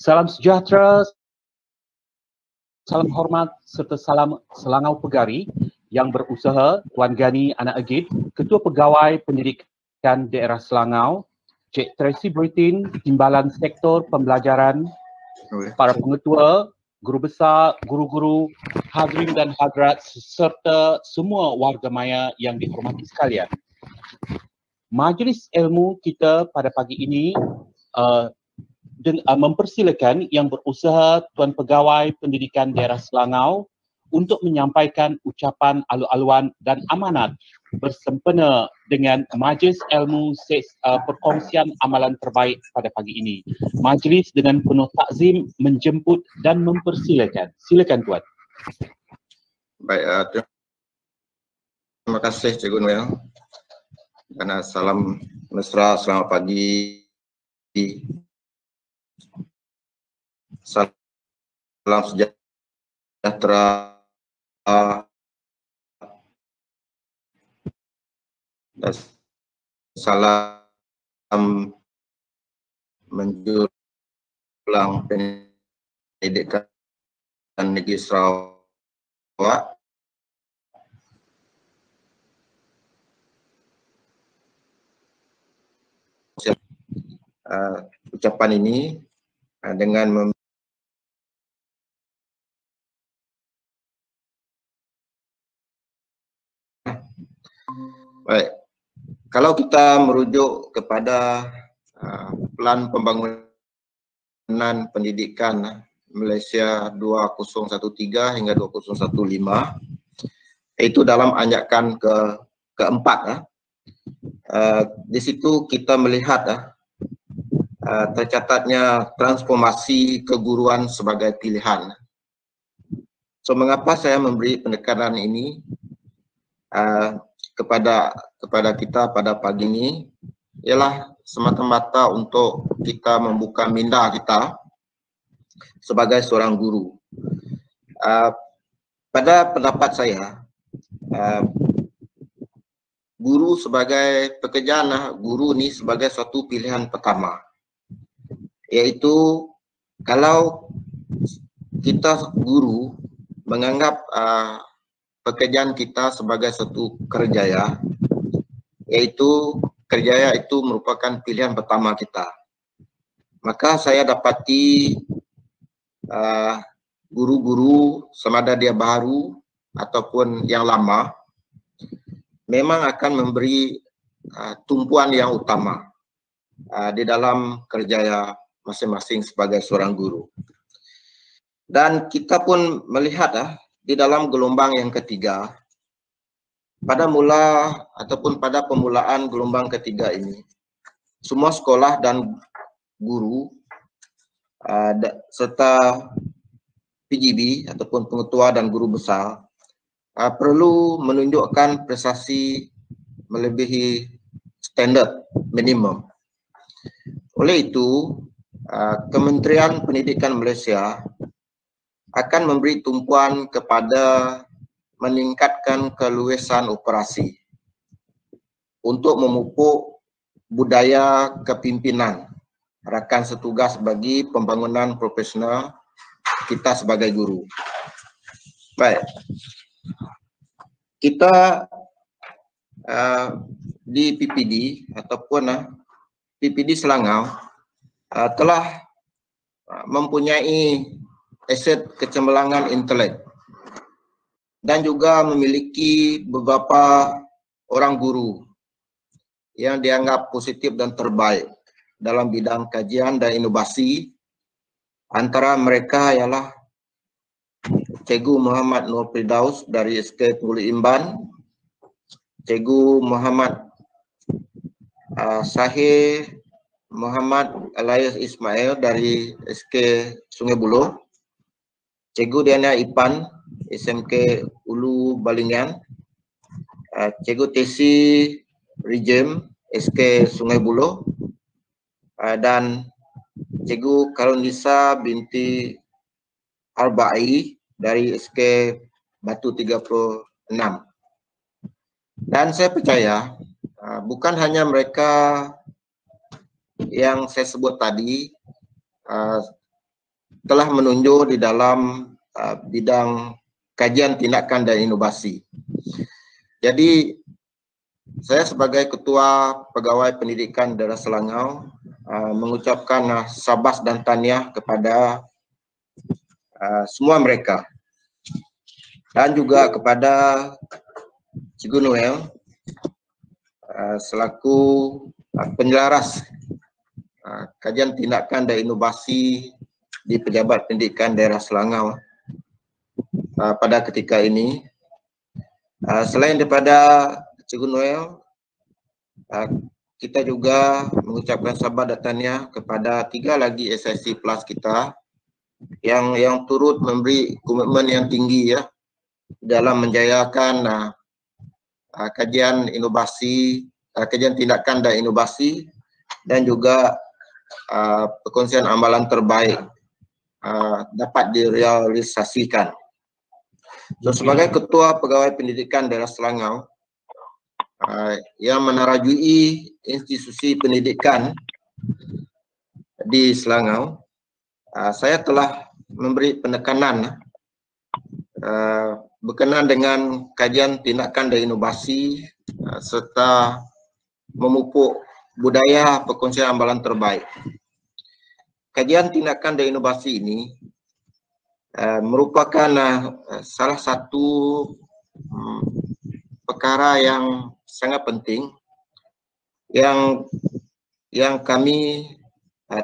Salam sejahtera, salam hormat serta salam selangau pegari yang berusaha Tuan Gani Anak Agit, Ketua Pegawai Pendidikan Daerah Selangau, Cik Tracy Britin, Timbalan Sektor Pembelajaran, para pengetua, guru besar, guru-guru, hadirin dan hadirat serta semua warga maya yang dihormati sekalian. Majlis ilmu kita pada pagi ini mempersilakan yang berusaha Tuan Pegawai Pendidikan Daerah Selangau untuk menyampaikan ucapan alu-aluan dan amanat bersempena dengan Majlis Ilmu Perkongsian Amalan Terbaik pada pagi ini. Majlis dengan penuh takzim menjemput dan mempersilakan. Silakan Tuan. Baik, terima kasih Cikgu Noel. Dan salam mesra, selamat pagi. Salam sejahtera dan salam menjulang pendidikan negeri Sarawak. Ucapan ini dengan baik, kalau kita merujuk kepada Plan Pembangunan Pendidikan Malaysia 2013 hingga 2015, itu dalam anjakan keempat, di situ kita melihat tercatatnya transformasi keguruan sebagai pilihan. So, mengapa saya memberi penekanan ini kepada kita pada pagi ini, ialah semata-mata untuk kita membuka minda kita sebagai seorang guru. Pada pendapat saya, guru sebagai pekerjaan, guru ni sebagai suatu pilihan pertama, iaitu kalau kita guru menganggap pekerjaan kita sebagai satu kerjaya, yaitu kerjaya itu merupakan pilihan pertama kita. Maka saya dapati guru-guru semada dia baru ataupun yang lama memang akan memberi tumpuan yang utama di dalam kerjaya masing-masing sebagai seorang guru. Dan kita pun melihat di dalam gelombang yang ketiga, pada permulaan gelombang ketiga ini, semua sekolah dan guru serta PGB ataupun pengetua dan guru besar perlu menunjukkan prestasi melebihi standard minimum. Oleh itu, Kementerian Pendidikan Malaysia akan memberi tumpuan kepada meningkatkan keluasan operasi untuk memupuk budaya kepimpinan rakan setugas bagi pembangunan profesional kita sebagai guru. Baik, kita di PPD ataupun PPD Selangau telah mempunyai aset kecemerlangan intelek dan juga memiliki beberapa orang guru yang dianggap positif dan terbaik dalam bidang kajian dan inovasi. Antara mereka ialah Cikgu Muhammad Nur Firdaus dari SK Tunggul Imban, Cikgu Muhammad Sahih Muhammad Elias Ismail dari SK Sungai Buloh, Cikgu Diana Ipan SMK Ulu Balingan, Cikgu Tesi Rijem SK Sungai Buloh, dan Cikgu Karunisa binti Arba'i dari SK Batu 36. Dan saya percaya bukan hanya mereka yang saya sebut tadi, telah menunjuk di dalam bidang kajian tindakan dan inovasi. Jadi saya sebagai Ketua Pegawai Pendidikan Daerah Selangau mengucapkan sabas dan tahniah kepada semua mereka dan juga kepada Cikgu Noel selaku penjelaras kajian tindakan dan inovasi di Pejabat Pendidikan Daerah Selangau pada ketika ini. Selain daripada Cikgu Noel, kita juga mengucapkan sabas dan tahniah kepada 3 lagi SIC Plus kita yang turut memberi komitmen yang tinggi ya dalam menjayakan kajian inovasi, kajian tindakan dan inovasi, dan juga perkongsian amalan terbaik dapat direalisasikan. So, sebagai Ketua Pegawai Pendidikan Daerah Selangau yang menerajui institusi pendidikan di Selangau, saya telah memberi penekanan berkenaan dengan kajian tindakan dan inovasi serta memupuk budaya perkongsian amalan terbaik. Kajian tindakan dan inovasi ini merupakan salah satu perkara yang sangat penting yang kami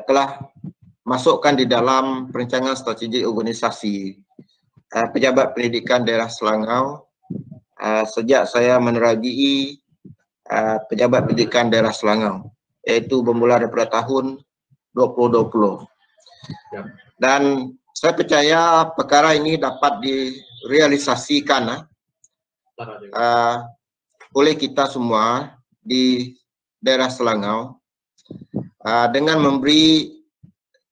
telah masukkan di dalam perencanaan strategi organisasi Pejabat Pendidikan Daerah Selangau sejak saya menerajui Pejabat Pendidikan Daerah Selangau, iaitu bermula daripada tahun 2020. Dan saya percaya perkara ini dapat direalisasikan oleh kita semua di daerah Selangau dengan memberi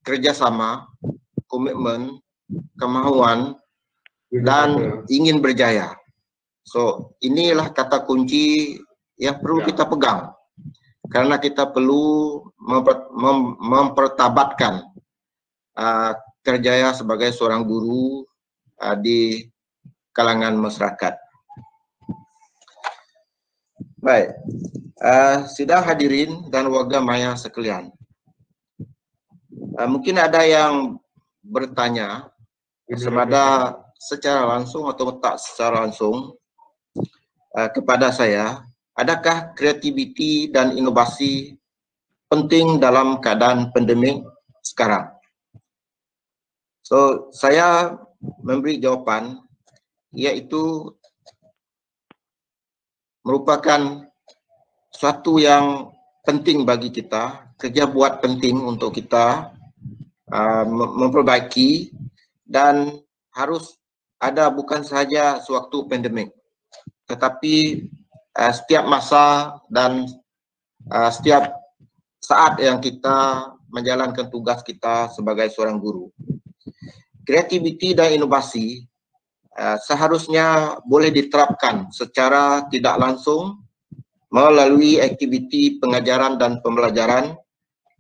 kerjasama, komitmen, kemahuan, dan ingin berjaya. So, inilah kata kunci yang perlu kita pegang, karena kita perlu mempertabatkan kerjaya sebagai seorang guru di kalangan masyarakat. Baik, sidang hadirin dan warga maya sekalian, mungkin ada yang bertanya semada secara langsung atau tak secara langsung kepada saya, adakah kreativiti dan inovasi penting dalam keadaan pandemik sekarang? So, saya memberi jawapan, iaitu merupakan suatu yang penting bagi kita, kerja buat penting untuk kita memperbaiki, dan harus ada bukan sahaja sewaktu pandemik, tetapi setiap masa dan setiap saat yang kita menjalankan tugas kita sebagai seorang guru. Kreativiti dan inovasi seharusnya boleh diterapkan secara tidak langsung melalui aktiviti pengajaran dan pembelajaran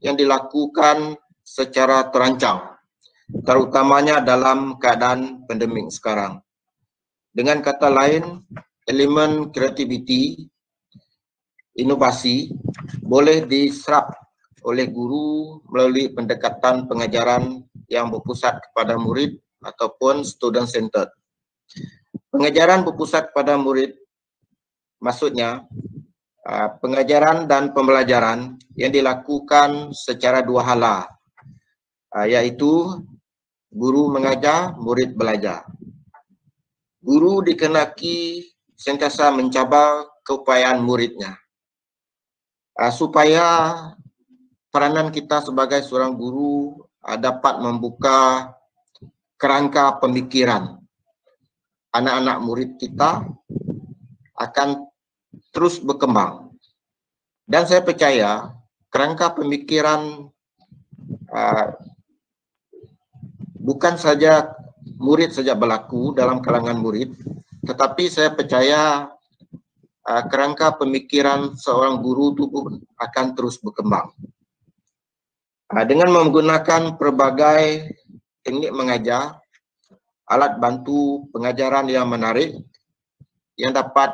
yang dilakukan secara terancang, terutamanya dalam keadaan pandemik sekarang. Dengan kata lain, elemen kreativiti, inovasi boleh diserap oleh guru melalui pendekatan pengajaran yang berpusat kepada murid ataupun student centered. Pengajaran berpusat pada murid maksudnya pengajaran dan pembelajaran yang dilakukan secara dua hala, yaitu guru mengajar, murid belajar. Guru dikenaki sentiasa mencabar keupayaan muridnya supaya peranan kita sebagai seorang guru dapat membuka kerangka pemikiran anak-anak murid kita akan terus berkembang. Dan saya percaya kerangka pemikiran bukan saja murid saja berlaku dalam kalangan murid, tetapi saya percaya kerangka pemikiran seorang guru itu pun akan terus berkembang. Dengan menggunakan pelbagai teknik mengajar, alat bantu pengajaran yang menarik yang dapat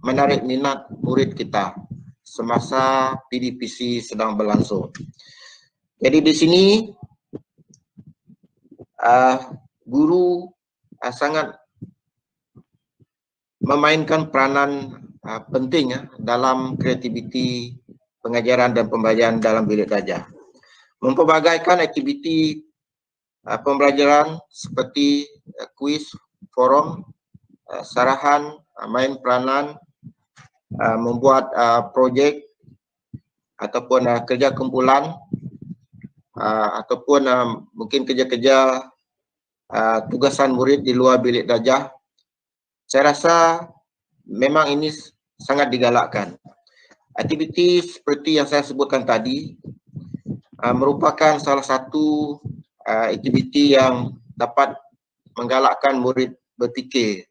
menarik minat murid kita semasa PDPC sedang berlangsung. Jadi di sini guru sangat memainkan peranan penting dalam kreativiti pengajaran dan pembelajaran dalam bilik belajar. Mempelbagaikan aktiviti pembelajaran seperti kuis, forum, sarahan, main peranan, membuat projek ataupun kerja kumpulan, ataupun mungkin kerja-kerja tugasan murid di luar bilik belajar. Saya rasa memang ini sangat digalakkan. Aktiviti seperti yang saya sebutkan tadi merupakan salah satu aktiviti yang dapat menggalakkan murid berfikir,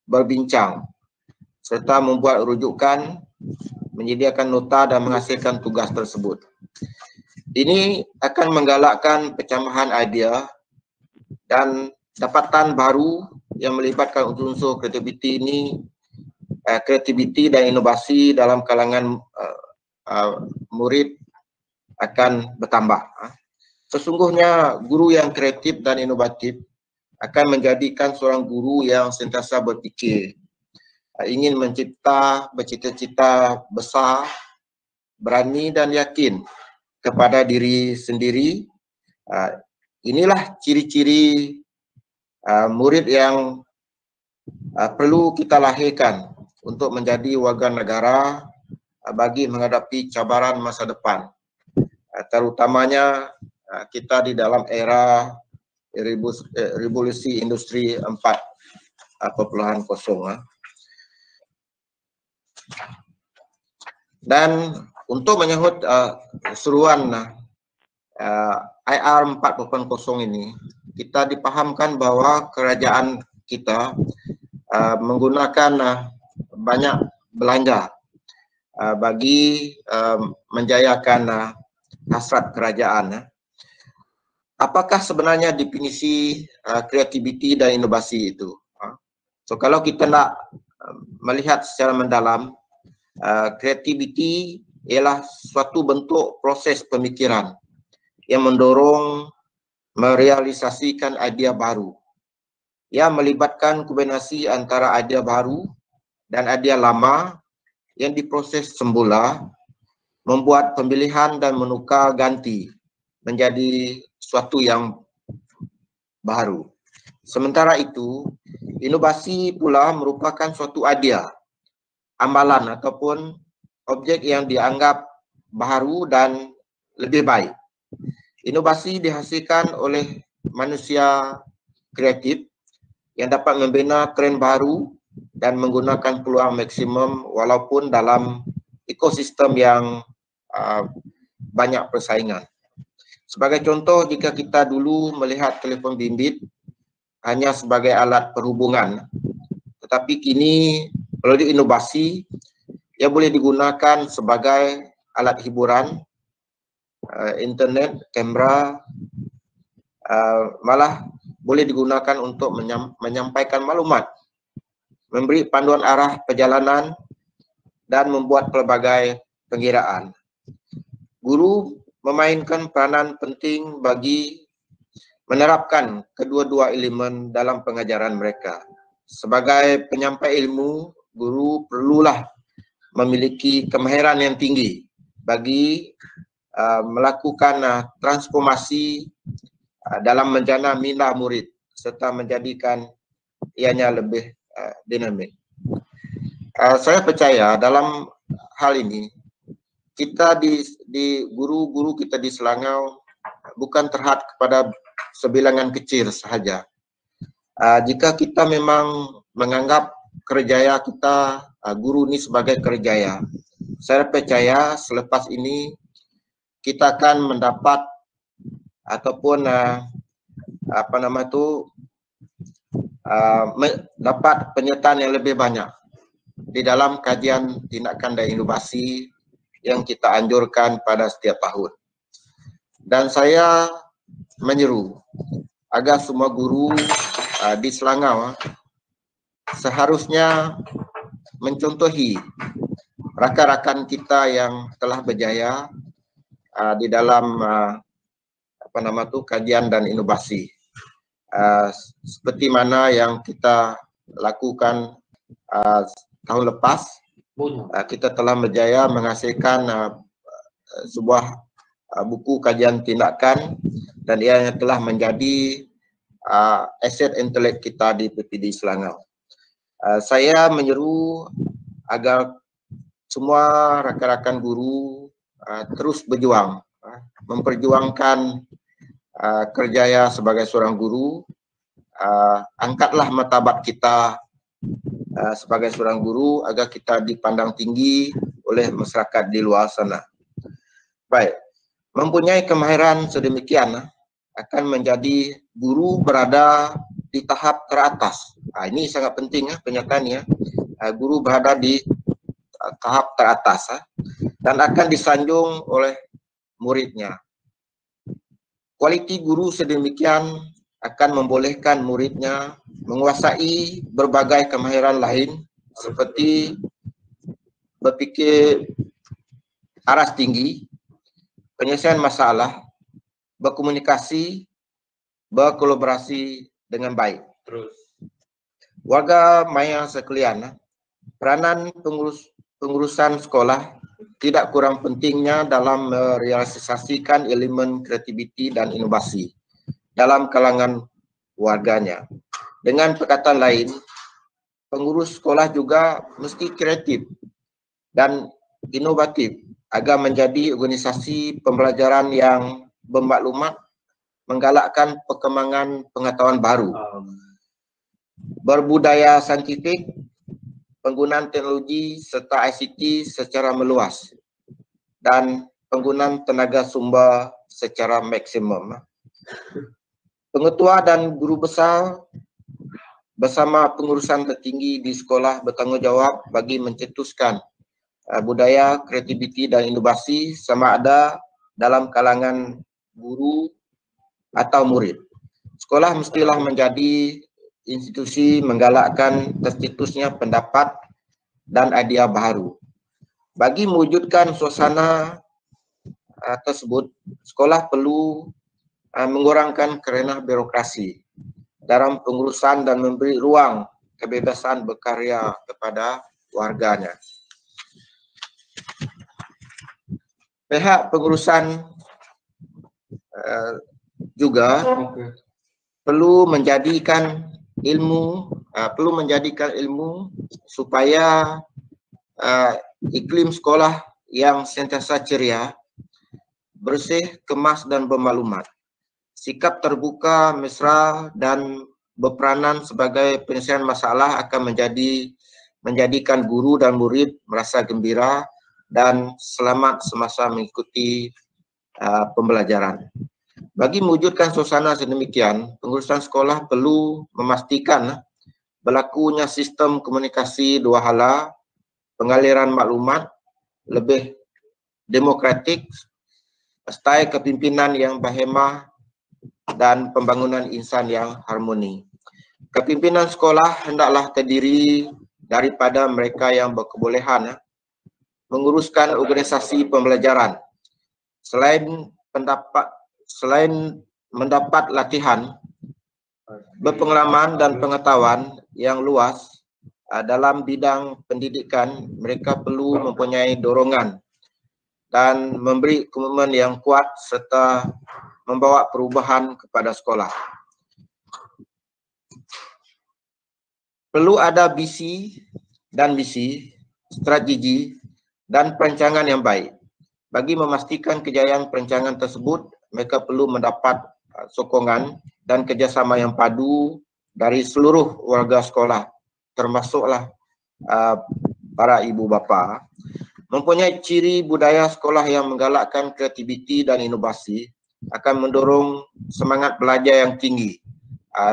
berbincang, serta membuat rujukan, menyediakan nota dan menghasilkan tugas tersebut. Ini akan menggalakkan pencamahan idea dan dapatan baru yang melibatkan unsur kreativiti ini, kreativiti dan inovasi dalam kalangan murid akan bertambah. Sesungguhnya guru yang kreatif dan inovatif akan menjadikan seorang guru yang sentiasa berfikir, ingin bercita-cita besar, berani dan yakin kepada diri sendiri. Inilah ciri-ciri murid yang perlu kita lahirkan untuk menjadi warga negara bagi menghadapi cabaran masa depan, terutamanya kita di dalam era revolusi industri 4.0. Dan untuk menyahut seruan IR 4.0 ini, kita dipahamkan bahwa kerajaan kita menggunakan banyak belanja bagi menjayakan hasrat kerajaan. Apakah sebenarnya definisi kreativiti dan inovasi itu? So kalau kita nak melihat secara mendalam, kreativiti ialah suatu bentuk proses pemikiran yang mendorong merealisasikan idea baru yang melibatkan kombinasi antara idea baru dan idea lama yang diproses semula, membuat pemilihan dan menukar ganti menjadi suatu yang baru. Sementara itu, inovasi pula merupakan suatu idea, amalan ataupun objek yang dianggap baru dan lebih baik. Inovasi dihasilkan oleh manusia kreatif yang dapat membina tren baru dan menggunakan peluang maksimum walaupun dalam ekosistem yang banyak persaingan. Sebagai contoh, jika kita dulu melihat telefon bimbit hanya sebagai alat perhubungan, tetapi kini melalui inovasi ia boleh digunakan sebagai alat hiburan, internet, kamera, malah boleh digunakan untuk menyampaikan maklumat, memberi panduan arah perjalanan dan membuat pelbagai pengiraan. Guru memainkan peranan penting bagi menerapkan kedua-dua elemen dalam pengajaran mereka. Sebagai penyampai ilmu, guru perlulah memiliki kemahiran yang tinggi bagi melakukan transformasi dalam menjana minda murid serta menjadikan ianya lebih dinamik. Saya percaya dalam hal ini kita di guru-guru kita di Selangau bukan terhad kepada sebilangan kecil sahaja. Jika kita memang menganggap kerjaya kita guru ini sebagai kerjaya, saya percaya selepas ini kita akan mendapat ataupun dapat penyertaan yang lebih banyak di dalam kajian tindakan dan inovasi yang kita anjurkan pada setiap tahun. Dan saya menyeru agar semua guru di Selangau seharusnya mencontohi rakan-rakan kita yang telah berjaya di dalam kajian dan inovasi. Seperti mana yang kita lakukan tahun lepas, kita telah berjaya menghasilkan sebuah buku kajian tindakan, dan ia telah menjadi aset intelek kita di PPD Selangau. Saya menyeru agar semua rakan-rakan guru terus berjuang, memperjuangkan kerjaya sebagai seorang guru. Angkatlah martabat kita sebagai seorang guru agar kita dipandang tinggi oleh masyarakat di luar sana. Baik, mempunyai kemahiran sedemikian akan menjadi guru berada di tahap teratas. Ini sangat penting penyataannya. Guru berada di tahap teratas dan akan disanjung oleh muridnya. Kualiti guru sedemikian akan membolehkan muridnya menguasai berbagai kemahiran lain seperti berfikir aras tinggi, penyelesaian masalah, berkomunikasi, berkolaborasi dengan baik. Terus, warga maya sekalian, peranan pengurusan sekolah tidak kurang pentingnya dalam merealisasikan elemen kreativiti dan inovasi dalam kalangan warganya. Dengan perkataan lain, pengurus sekolah juga mesti kreatif dan inovatif agar menjadi organisasi pembelajaran yang bermaklumat, menggalakkan perkembangan pengetahuan baru, berbudaya saintifik, penggunaan teknologi serta ICT secara meluas, dan penggunaan tenaga sumber secara maksimum. Pengetua dan guru besar bersama pengurusan tertinggi di sekolah bertanggungjawab bagi mencetuskan budaya, kreativiti dan inovasi sama ada dalam kalangan guru atau murid. Sekolah mestilah menjadi institusi menggalakkan tercetusnya pendapat dan idea baru. Bagi mewujudkan suasana tersebut, sekolah perlu mengurangkan kerana birokrasi dalam pengurusan dan memberi ruang kebebasan berkarya kepada warganya. Pihak pengurusan juga perlu menjadikan ilmu supaya iklim sekolah yang sentiasa ceria, bersih, kemas dan bermaklumat. Sikap terbuka, mesra dan berperanan sebagai penyelesaian masalah akan menjadikan guru dan murid merasa gembira dan selamat semasa mengikuti pembelajaran. Bagi mewujudkan suasana sedemikian, pengurusan sekolah perlu memastikan berlakunya sistem komunikasi dua hala, pengaliran maklumat lebih demokratik, style kepimpinan yang berhemah, dan pembangunan insan yang harmoni. Kepimpinan sekolah hendaklah terdiri daripada mereka yang berkebolehan menguruskan organisasi pembelajaran. Selain mendapat latihan, berpengalaman dan pengetahuan yang luas dalam bidang pendidikan, mereka perlu mempunyai dorongan dan memberi komitmen yang kuat serta membawa perubahan kepada sekolah. Perlu ada visi dan misi, strategi dan perancangan yang baik. Bagi memastikan kejayaan perancangan tersebut, mereka perlu mendapat sokongan dan kerjasama yang padu dari seluruh warga sekolah, termasuklah para ibu bapa. Mempunyai ciri budaya sekolah yang menggalakkan kreativiti dan inovasi akan mendorong semangat belajar yang tinggi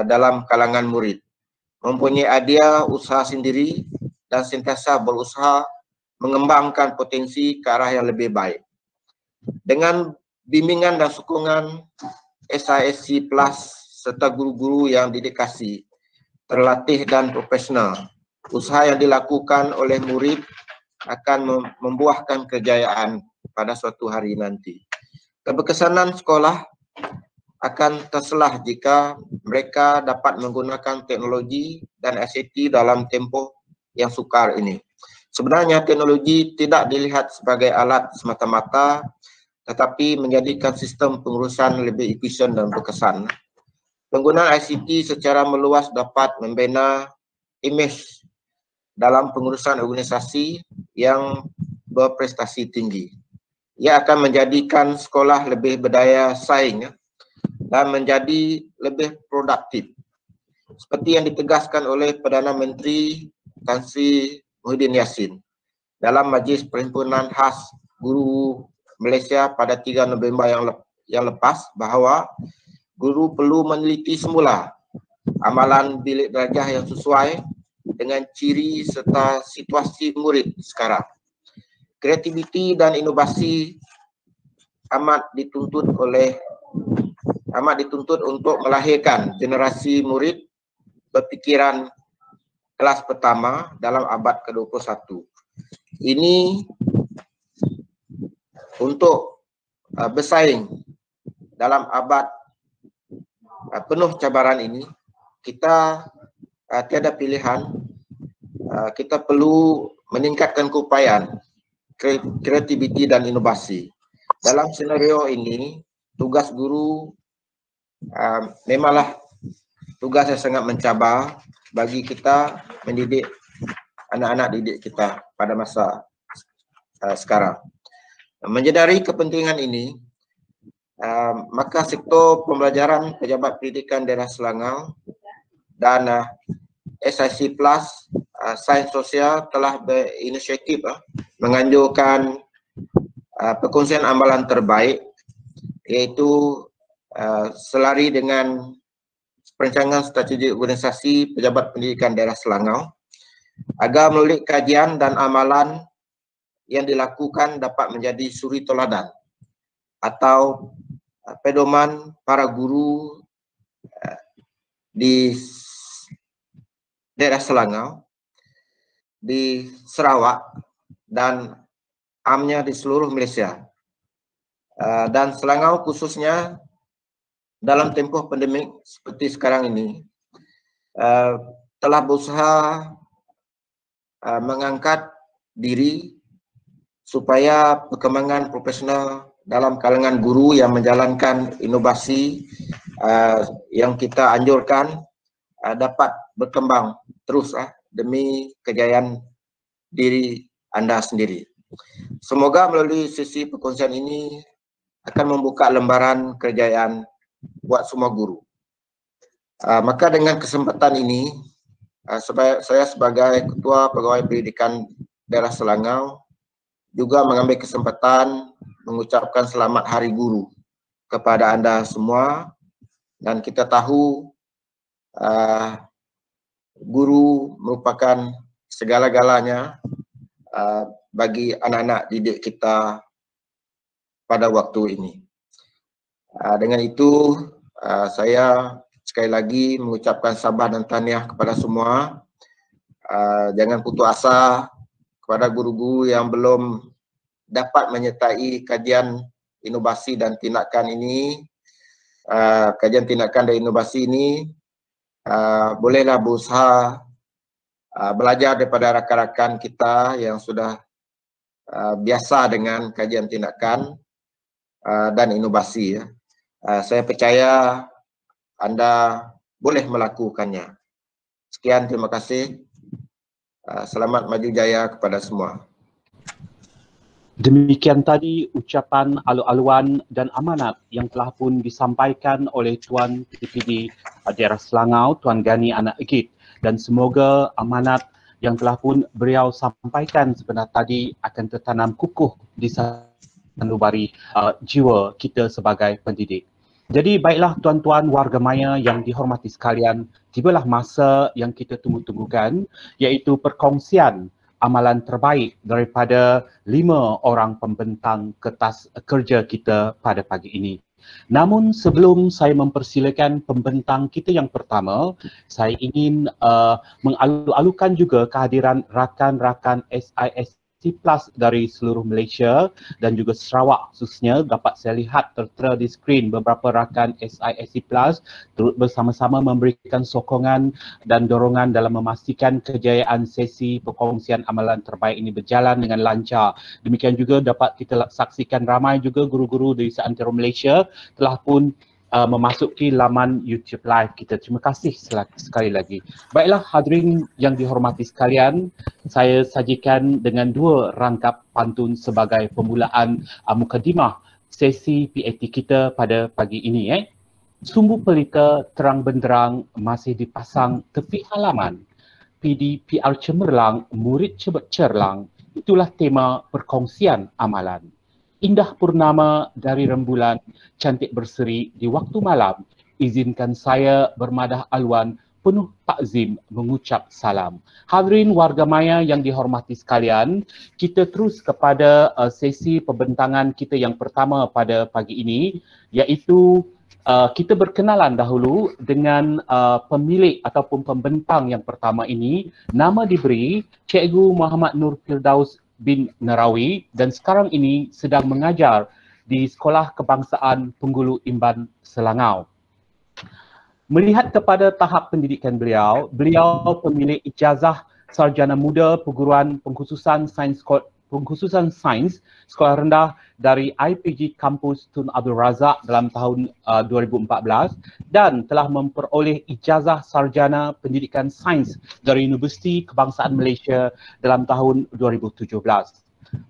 dalam kalangan murid. Mempunyai idea usaha sendiri dan sentiasa berusaha mengembangkan potensi ke arah yang lebih baik. Dengan bimbingan dan sokongan SISC Plus serta guru-guru yang dedikasi, terlatih dan profesional. Usaha yang dilakukan oleh murid akan membuahkan kejayaan pada suatu hari nanti. Keberkesanan sekolah akan terselah jika mereka dapat menggunakan teknologi dan ICT dalam tempoh yang sukar ini. Sebenarnya teknologi tidak dilihat sebagai alat semata-mata, tetapi menjadikan sistem pengurusan lebih efisien dan berkesan. Penggunaan ICT secara meluas dapat membina imej dalam pengurusan organisasi yang berprestasi tinggi. Ia akan menjadikan sekolah lebih berdaya saing dan menjadi lebih produktif. Seperti yang ditegaskan oleh Perdana Menteri Tan Sri Muhyiddin Yassin dalam Majlis Perhimpunan Khas Guru Malaysia pada 3 November yang lepas, bahawa guru perlu meneliti semula amalan bilik darjah yang sesuai dengan ciri serta situasi murid sekarang. Kreativiti dan inovasi amat dituntut untuk melahirkan generasi murid berfikiran kelas pertama dalam abad ke-21. Ini untuk bersaing dalam abad penuh cabaran ini, kita tiada pilihan. Kita perlu meningkatkan keupayaan, kreativiti dan inovasi. Dalam senario ini, tugas guru memanglah tugas yang sangat mencabar bagi kita mendidik anak-anak didik kita pada masa sekarang. Menyedari kepentingan ini, maka sektor pembelajaran Pejabat Pendidikan Daerah Selangor dan SIC Plus Sains Sosial telah berinisiatif menganjurkan perkongsian amalan terbaik, iaitu selari dengan perancangan strategi organisasi Pejabat Pendidikan Daerah Selangor, agar melalui kajian dan amalan yang dilakukan dapat menjadi suri toladan atau pedoman para guru di daerah Selangor, di Sarawak dan amnya di seluruh Malaysia. Dan Selangor khususnya dalam tempoh pandemik seperti sekarang ini telah berusaha mengangkat diri supaya perkembangan profesional dalam kalangan guru yang menjalankan inovasi yang kita anjurkan dapat berkembang terus demi kejayaan diri anda sendiri. Semoga melalui sesi perkongsian ini akan membuka lembaran kejayaan buat semua guru. Maka dengan kesempatan ini, saya sebagai Ketua Pegawai Pendidikan Daerah Selangor juga mengambil kesempatan mengucapkan selamat Hari Guru kepada anda semua. Dan kita tahu guru merupakan segala-galanya bagi anak-anak didik kita pada waktu ini. Dengan itu, saya sekali lagi mengucapkan sabar dan tahniah kepada semua. Jangan putus asa kepada guru-guru yang belum dapat menyertai kajian inovasi dan tindakan ini. Kajian tindakan dan inovasi ini bolehlah berusaha belajar daripada rakan-rakan kita yang sudah biasa dengan kajian tindakan dan inovasi. Saya percaya anda boleh melakukannya. Sekian, terima kasih. Selamat maju jaya kepada semua. Demikian tadi ucapan alu-aluan dan amanat yang telah pun disampaikan oleh Tuan PPD Daerah Selangor, Tuan Gani Anak Agit, dan semoga amanat yang telah pun beliau sampaikan sebenarnya tadi akan tertanam kukuh di sanubari jiwa kita sebagai pendidik. Jadi baiklah tuan-tuan warga maya yang dihormati sekalian, tibalah masa yang kita tunggu-tunggukan, iaitu perkongsian amalan terbaik daripada 5 orang pembentang kertas kerja kita pada pagi ini. Namun sebelum saya mempersilakan pembentang kita yang pertama, saya ingin mengalu-alukan juga kehadiran rakan-rakan SISC Plus dari seluruh Malaysia dan juga Sarawak khususnya. Dapat saya lihat tertera di skrin beberapa rakan SISC Plus turut bersama-sama memberikan sokongan dan dorongan dalam memastikan kejayaan sesi perkongsian amalan terbaik ini berjalan dengan lancar. Demikian juga dapat kita saksikan ramai juga guru-guru dari seantero Malaysia telah pun memasuki laman YouTube Live kita. Terima kasih sekali lagi. Baiklah hadirin yang dihormati sekalian, saya sajikan dengan 2 rangkap pantun sebagai permulaan mukadimah sesi PAT kita pada pagi ini. Sumbu pelita terang benderang masih dipasang tepi halaman. PDPR cemerlang, murid cerlang. Itulah tema perkongsian amalan. Indah purnama dari rembulan, cantik berseri di waktu malam. Izinkan saya bermadah aluan, penuh takzim mengucap salam. Hadirin warga maya yang dihormati sekalian, kita terus kepada sesi pembentangan kita yang pertama pada pagi ini, iaitu kita berkenalan dahulu dengan pemilik ataupun pembentang yang pertama ini. Nama diberi Cikgu Muhammad Nur Firdaus bin Narawi dan sekarang ini sedang mengajar di Sekolah Kebangsaan Penggulu Imban Selangau. Melihat kepada tahap pendidikan beliau, beliau pemilik ijazah sarjana muda perguruan pengkhususan sains sekolah rendah dari IPG Kampus Tun Abdul Razak dalam tahun 2014 dan telah memperoleh ijazah sarjana pendidikan sains dari Universiti Kebangsaan Malaysia dalam tahun 2017.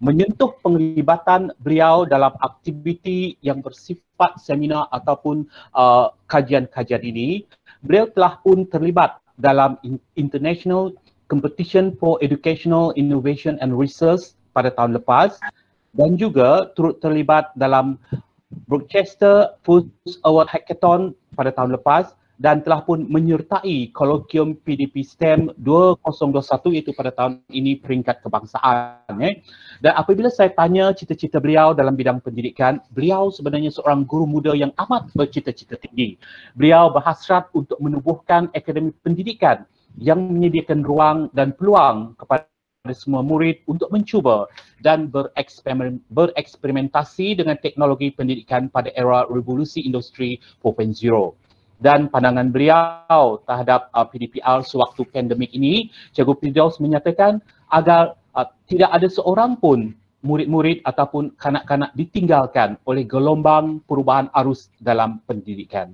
Menyentuh penglibatan beliau dalam aktiviti yang bersifat seminar ataupun kajian-kajian ini, beliau telah pun terlibat dalam International Competition for Educational Innovation and Research pada tahun lepas dan juga turut terlibat dalam Broadcaster Foods Award Hackathon pada tahun lepas dan telah pun menyertai kolokium PDP STEM 2021 iaitu pada tahun ini peringkat kebangsaan. Dan apabila saya tanya cita-cita beliau dalam bidang pendidikan, beliau sebenarnya seorang guru muda yang amat bercita-cita tinggi. Beliau berhasrat untuk menubuhkan akademi pendidikan yang menyediakan ruang dan peluang kepada semua murid untuk mencuba dan bereksperimentasi dengan teknologi pendidikan pada era revolusi industri 4.0. Dan pandangan beliau terhadap PDPR sewaktu pandemik ini, Cikgu Firdaus menyatakan agar tidak ada seorang pun murid-murid ataupun kanak-kanak ditinggalkan oleh gelombang perubahan arus dalam pendidikan.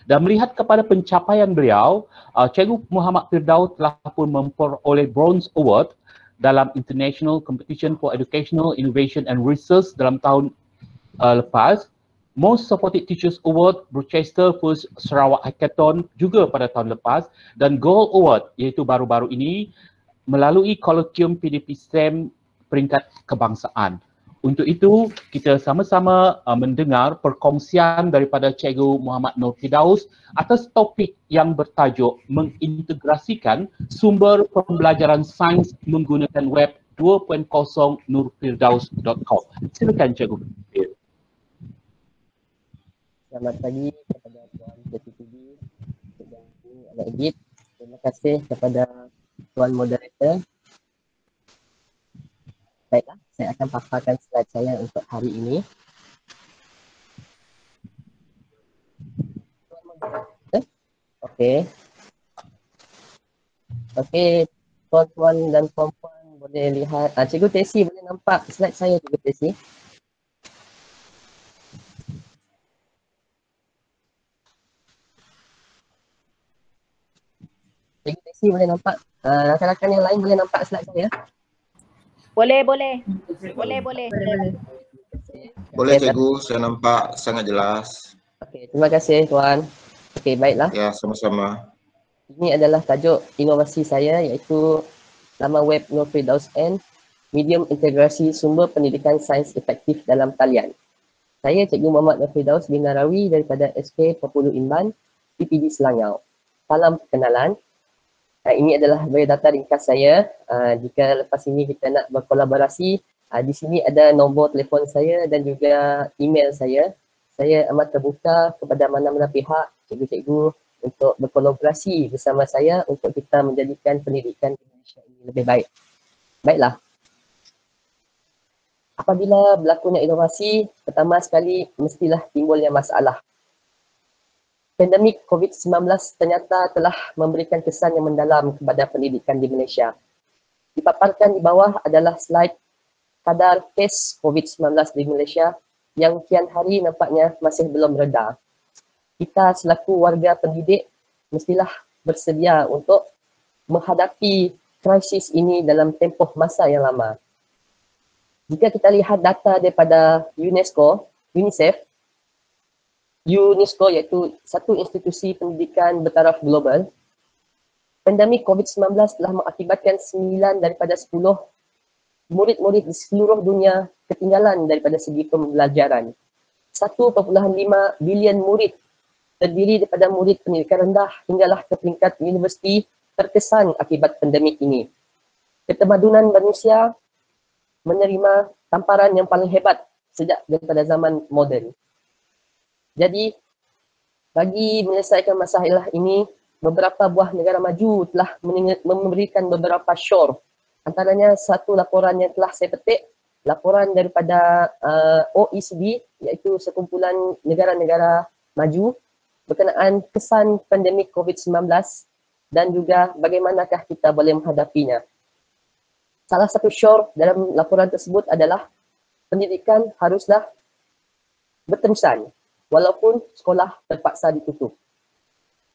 Dan melihat kepada pencapaian beliau, Cikgu Muhammad Firdaus telah pun memperoleh Bronze Award dalam International Competition for Educational Innovation and Research dalam tahun lepas, Most Supported Teachers Award Broadcaster First Sarawak Hackathon juga pada tahun lepas dan Gold Award iaitu baru-baru ini melalui kolokium PDP STEM peringkat kebangsaan. Untuk itu, kita sama-sama mendengar perkongsian daripada Cikgu Muhammad Nur Firdaus atas topik yang bertajuk mengintegrasikan sumber pembelajaran sains menggunakan web 2.0 nurfirdaus.com. Silakan Cikgu. Selamat pagi kepada Tuan PTTV dan Anak Egit. Terima kasih kepada Tuan Moderator. Baiklah, saya akan paparkan slide saya untuk hari ini. Okey. Okey, tuan-tuan dan puan-puan boleh lihat. Cikgu Tesi boleh nampak slide saya, Cikgu Tesi? Cikgu Tesi boleh nampak? Rakan-rakan yang lain boleh nampak slide saya? Boleh. Boleh Cikgu, saya nampak sangat jelas. Okey, terima kasih Tuan. Okey, baiklah. Ya, sama-sama. Ini adalah tajuk inovasi saya iaitu laman web Nur Firdaus N, Medium Integrasi Sumber Pendidikan Sains Efektif dalam Talian. Saya Cikgu Muhammad Nur Firdaus bin Narawi daripada SK Penggulu Imban, PPD Selangau. Salam perkenalan. Ini adalah biodata ringkas saya. Jika lepas ini kita nak berkolaborasi, di sini ada nombor telefon saya dan juga email saya. Saya amat terbuka kepada mana-mana pihak, cikgu-cikgu untuk berkolaborasi bersama saya untuk kita menjadikan pendidikan di Malaysia ini lebih baik. Baiklah. Apabila berlakunya inovasi, pertama sekali mestilah timbulnya masalah. Pandemik COVID-19 ternyata telah memberikan kesan yang mendalam kepada pendidikan di Malaysia. Dipaparkan di bawah adalah slide kadar kes COVID-19 di Malaysia yang kian hari nampaknya masih belum reda. Kita selaku warga pendidik mestilah bersedia untuk menghadapi krisis ini dalam tempoh masa yang lama. Jika kita lihat data daripada UNICEF iaitu satu institusi pendidikan bertaraf global, pandemik COVID-19 telah mengakibatkan 9 daripada 10 murid-murid di seluruh dunia ketinggalan daripada segi pembelajaran. 1.5 bilion murid terdiri daripada murid pendidikan rendah hinggalah ke peringkat universiti terkesan akibat pandemik ini. Ketemadunan manusia menerima tamparan yang paling hebat sejak daripada zaman moden. Jadi, bagi menyelesaikan masalah ini, beberapa buah negara maju telah memberikan beberapa syur. Antaranya satu laporan yang telah saya petik, laporan daripada OECD, iaitu sekumpulan negara-negara maju berkenaan kesan pandemik COVID-19 dan juga bagaimanakah kita boleh menghadapinya. Salah satu syur dalam laporan tersebut adalah pendidikan haruslah berterusan walaupun sekolah terpaksa ditutup.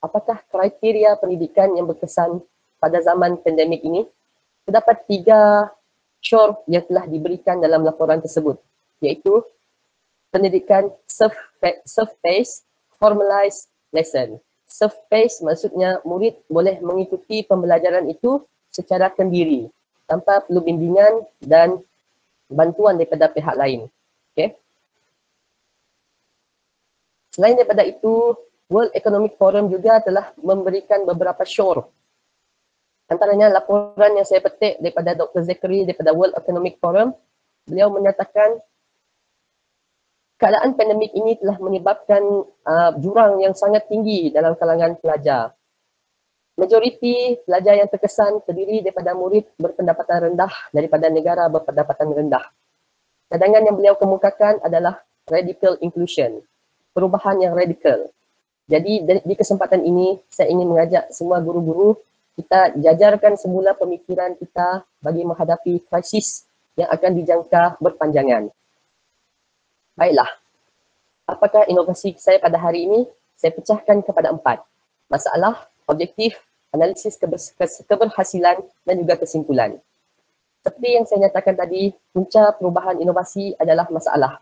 Apakah kriteria pendidikan yang berkesan pada zaman pandemik ini? Terdapat 3 syur yang telah diberikan dalam laporan tersebut, iaitu pendidikan self-paced, formalized lesson. Self-paced maksudnya murid boleh mengikuti pembelajaran itu secara kendiri, tanpa perlu bimbingan dan bantuan daripada pihak lain. Okay? Selain daripada itu, World Economic Forum juga telah memberikan beberapa syur. Antaranya laporan yang saya petik daripada Dr. Zachary daripada World Economic Forum, beliau menyatakan keadaan pandemik ini telah menyebabkan jurang yang sangat tinggi dalam kalangan pelajar. Majoriti pelajar yang terkesan terdiri daripada murid berpendapatan rendah daripada negara berpendapatan rendah. Cadangan yang beliau kemukakan adalah radical inclusion, perubahan yang radikal. Jadi di kesempatan ini saya ingin mengajak semua guru-guru kita jajarkan semula pemikiran kita bagi menghadapi krisis yang akan dijangka berpanjangan. Baiklah, apakah inovasi saya pada hari ini? Saya pecahkan kepada 4. Masalah, objektif, analisis keberhasilan dan juga kesimpulan. Seperti yang saya nyatakan tadi, punca perubahan inovasi adalah masalah.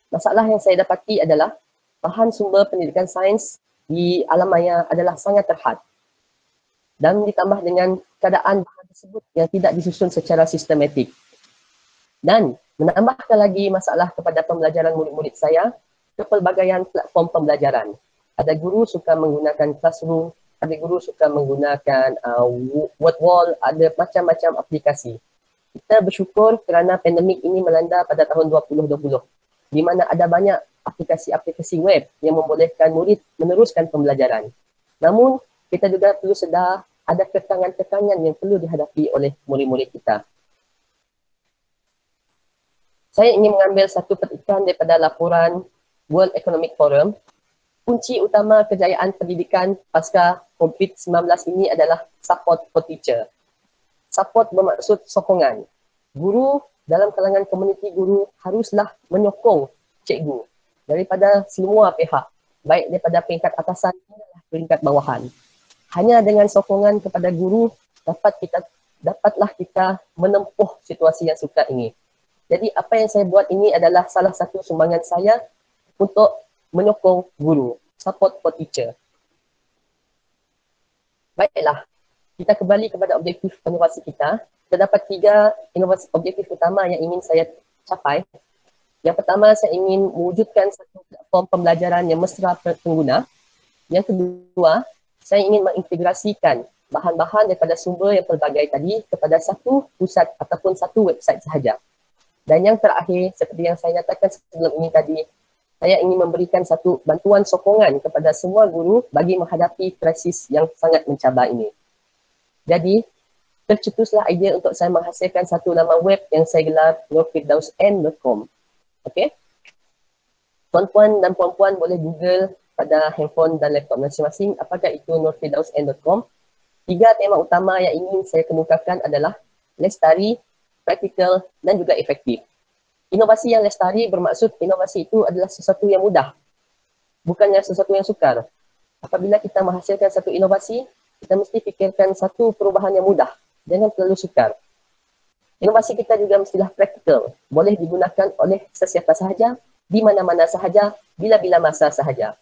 Masalah yang saya dapati adalah bahan sumber pendidikan sains di alam maya adalah sangat terhad. Dan ditambah dengan keadaan bahan tersebut yang tidak disusun secara sistematik. Dan menambahkan lagi masalah kepada pembelajaran murid-murid saya, kepelbagaian platform pembelajaran. Ada guru suka menggunakan Classroom, ada guru suka menggunakan word wall, ada macam-macam aplikasi. Kita bersyukur kerana pandemik ini melanda pada tahun 2020, di mana ada banyak aplikasi-aplikasi web yang membolehkan murid meneruskan pembelajaran. Namun, kita juga perlu sedar ada kekangan-kekangan yang perlu dihadapi oleh murid-murid kita. Saya ingin mengambil satu petikan daripada laporan World Economic Forum. Kunci utama kejayaan pendidikan pasca COVID-19 ini adalah support for teacher. Support bermaksud sokongan. Guru dalam kalangan komuniti guru haruslah menyokong cikgu daripada semua pihak, baik daripada peringkat atasan hingga peringkat bawahan. Hanya dengan sokongan kepada guru dapatlah kita menempuh situasi yang sukar ini. Jadi apa yang saya buat ini adalah salah satu sumbangan saya untuk menyokong guru, support for teacher. Baiklah, kita kembali kepada objektif inovasi kita. Terdapat 3 inovasi objektif utama yang ingin saya capai. Yang pertama, saya ingin mewujudkan satu platform pembelajaran yang mesra pengguna. Yang kedua, saya ingin mengintegrasikan bahan-bahan daripada sumber yang pelbagai tadi kepada satu pusat ataupun satu website sahaja. Dan yang terakhir, seperti yang saya nyatakan sebelum ini tadi, saya ingin memberikan satu bantuan sokongan kepada semua guru bagi menghadapi krisis yang sangat mencabar ini. Jadi, tercetuslah idea untuk saya menghasilkan satu nama web yang saya gelar nurfirdausn.com. Okey? Tuan-tuan dan puan-puan boleh Google pada handphone dan laptop masing-masing apakah itu nurfirdausn.com. 3 tema utama yang ingin saya kemukakan adalah lestari, praktikal dan juga efektif. Inovasi yang lestari bermaksud inovasi itu adalah sesuatu yang mudah, bukannya sesuatu yang sukar. Apabila kita menghasilkan satu inovasi, kita mesti fikirkan satu perubahan yang mudah, jangan terlalu sukar. Inovasi kita juga mestilah praktikal, boleh digunakan oleh sesiapa sahaja, di mana-mana sahaja, bila-bila masa sahaja.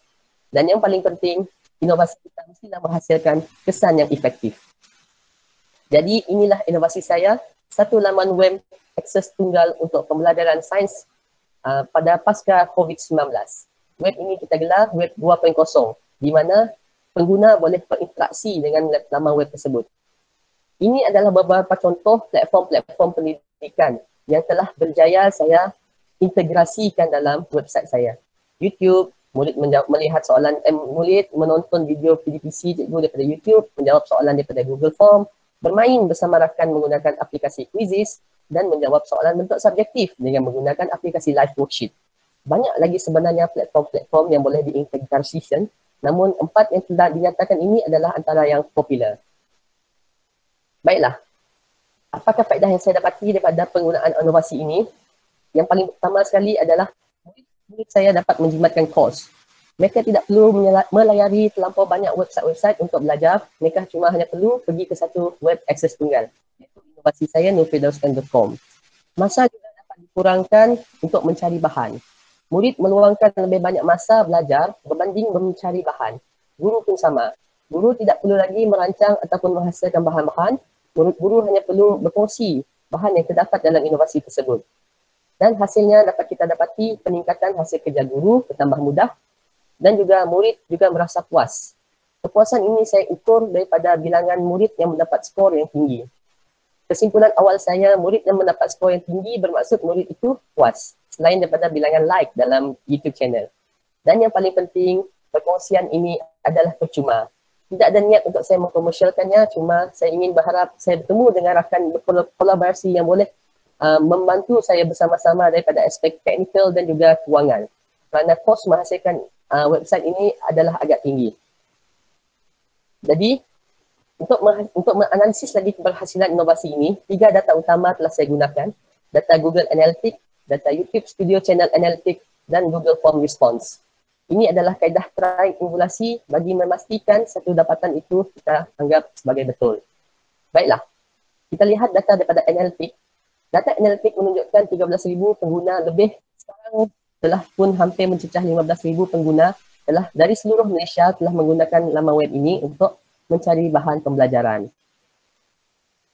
Dan yang paling penting, inovasi kita mestilah menghasilkan kesan yang efektif. Jadi inilah inovasi saya, satu laman web akses tunggal untuk pembelajaran sains pada pasca COVID-19. Web ini kita gelar web 2.0 di mana pengguna boleh berinteraksi dengan laman web tersebut. Ini adalah beberapa contoh platform-platform pendidikan yang telah berjaya saya integrasikan dalam website saya. YouTube, murid melihat soalan, murid menonton video PDPC cikgu daripada YouTube, menjawab soalan daripada Google Form, bermain bersama rakan menggunakan aplikasi Quizzes dan menjawab soalan bentuk subjektif dengan menggunakan aplikasi Live Worksheet. Banyak lagi sebenarnya platform-platform yang boleh diintegrasikan, namun 4 yang telah dinyatakan ini adalah antara yang popular. Baiklah, apakah faedah yang saya dapati daripada penggunaan inovasi ini? Yang paling pertama sekali adalah murid saya dapat menjimatkan kos. Mereka tidak perlu melayari terlampau banyak website-website untuk belajar. Mereka cuma hanya perlu pergi ke satu web akses tunggal, iaitu inovasi saya nurfirdausn.com. Masa juga dapat dikurangkan untuk mencari bahan. Murid meluangkan lebih banyak masa belajar berbanding mencari bahan. Guru pun sama. Guru tidak perlu lagi merancang ataupun menghasilkan bahan-bahan. Guru hanya perlu berkongsi bahan yang terdapat dalam inovasi tersebut. Dan hasilnya dapat kita dapati peningkatan hasil kerja guru bertambah mudah dan juga murid juga merasa puas. Kepuasan ini saya ukur daripada bilangan murid yang mendapat skor yang tinggi. Kesimpulan awal saya, murid yang mendapat skor yang tinggi bermaksud murid itu puas selain daripada bilangan like dalam YouTube channel. Dan yang paling penting, perkongsian ini adalah percuma. Tidak ada niat untuk saya mengkomersialkannya, cuma saya ingin berharap saya bertemu dengan rakan berkolaborasi yang boleh membantu saya bersama-sama daripada aspek teknikal dan juga kewangan. Kerana kos menghasilkan website ini adalah agak tinggi. Jadi, untuk menganalisis lagi keberhasilan inovasi ini, 3 data utama telah saya gunakan. Data Google Analytics, data YouTube Studio Channel Analytics dan Google Form Response. Ini adalah kaedah triangulasi bagi memastikan satu dapatan itu kita anggap sebagai betul. Baiklah, kita lihat data daripada Analytics. Data Analytics menunjukkan 13,000 pengguna lebih sekarang telah pun hampir mencecah 15,000 pengguna telah dari seluruh Malaysia telah menggunakan laman web ini untuk mencari bahan pembelajaran.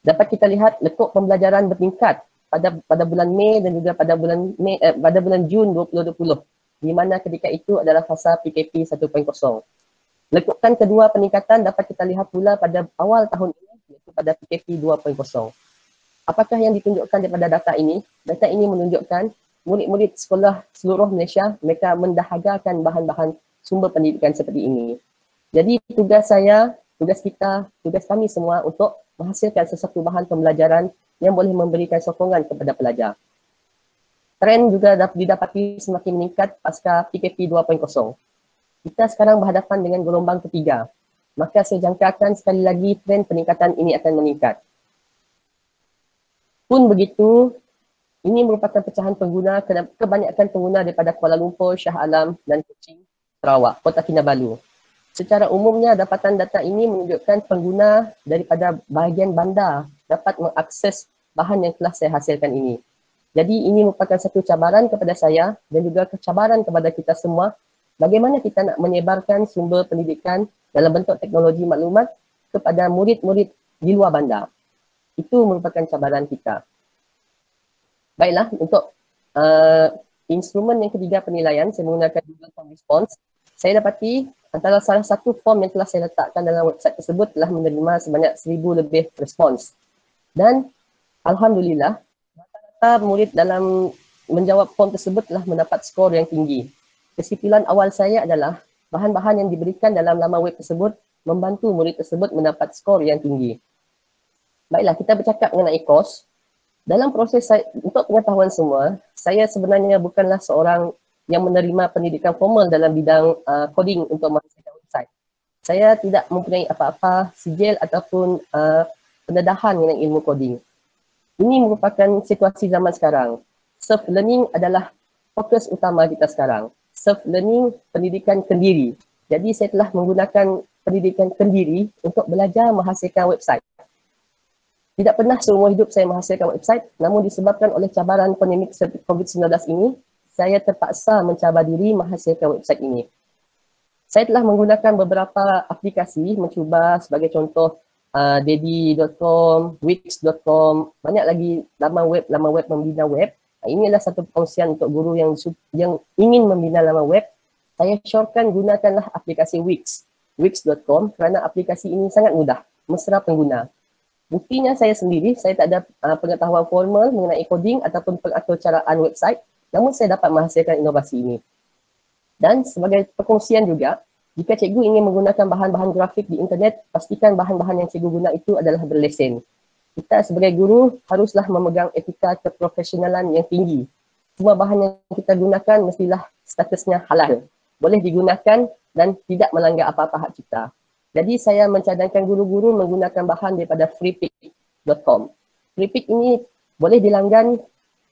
Dapat kita lihat lekuk pembelajaran bertingkat pada bulan Mei dan juga pada bulan Jun 2020 di mana ketika itu adalah fasa PKP 1.0. Lekukan kedua peningkatan dapat kita lihat pula pada awal tahun ini iaitu pada PKP 2.0. Apakah yang ditunjukkan daripada data ini? Data ini menunjukkan murid-murid sekolah seluruh Malaysia mereka mendahagakan bahan-bahan sumber pendidikan seperti ini. Jadi tugas kita, tugas kami semua untuk menghasilkan sesuatu bahan pembelajaran yang boleh memberikan sokongan kepada pelajar. Trend juga didapati semakin meningkat pasca PKP 2.0. Kita sekarang berhadapan dengan gelombang ketiga. Maka saya jangkakan sekali lagi trend peningkatan ini akan meningkat. Pun begitu, ini merupakan pecahan pengguna, kebanyakan pengguna daripada Kuala Lumpur, Shah Alam dan Kuching, Sarawak, Kota Kinabalu. Secara umumnya, dapatan data ini menunjukkan pengguna daripada bahagian bandar dapat mengakses bahan yang telah saya hasilkan ini. Jadi ini merupakan satu cabaran kepada saya dan juga cabaran kepada kita semua bagaimana kita nak menyebarkan sumber pendidikan dalam bentuk teknologi maklumat kepada murid-murid di luar bandar. Itu merupakan cabaran kita. Baiklah, untuk instrumen yang ketiga penilaian, saya menggunakan Google Form Response. Saya dapati Antara salah satu form yang telah saya letakkan dalam website tersebut telah menerima sebanyak 1,000 lebih respons. Dan Alhamdulillah, rata-rata murid dalam menjawab form tersebut telah mendapat skor yang tinggi. Kesimpulan awal saya adalah bahan-bahan yang diberikan dalam laman web tersebut membantu murid tersebut mendapat skor yang tinggi. Baiklah, kita bercakap mengenai kos. Dalam proses saya, untuk pengetahuan semua, saya sebenarnya bukanlah seorang yang menerima pendidikan formal dalam bidang coding untuk menghasilkan website. Saya tidak mempunyai apa-apa sijil ataupun pendedahan mengenai ilmu coding. Ini merupakan situasi zaman sekarang. Self-learning adalah fokus utama kita sekarang. Self-learning, pendidikan kendiri. Jadi saya telah menggunakan pendidikan kendiri untuk belajar menghasilkan website. Tidak pernah seumur hidup saya menghasilkan website, namun disebabkan oleh cabaran pandemik COVID-19 ini, saya terpaksa mencabar diri menghasilkan website ini. Saya telah menggunakan beberapa aplikasi mencuba sebagai contoh Dedi.com, Wix.com, banyak lagi laman web membina web. Ini adalah satu perkongsian untuk guru yang ingin membina laman web. Saya syorkan gunakanlah aplikasi Wix, Wix.com kerana aplikasi ini sangat mudah, mesra pengguna. Buktinya saya sendiri, saya tak ada pengetahuan formal mengenai coding ataupun pengaturcaraan website, namun saya dapat menghasilkan inovasi ini. Dan sebagai perkongsian juga, jika cikgu ingin menggunakan bahan-bahan grafik di internet, pastikan bahan-bahan yang cikgu guna itu adalah berlesen. Kita sebagai guru haruslah memegang etika keprofesionalan yang tinggi. Semua bahan yang kita gunakan mestilah statusnya halal. Boleh digunakan dan tidak melanggar apa-apa hak cipta. Jadi saya mencadangkan guru-guru menggunakan bahan daripada freepik.com. Freepik ini boleh dilanggan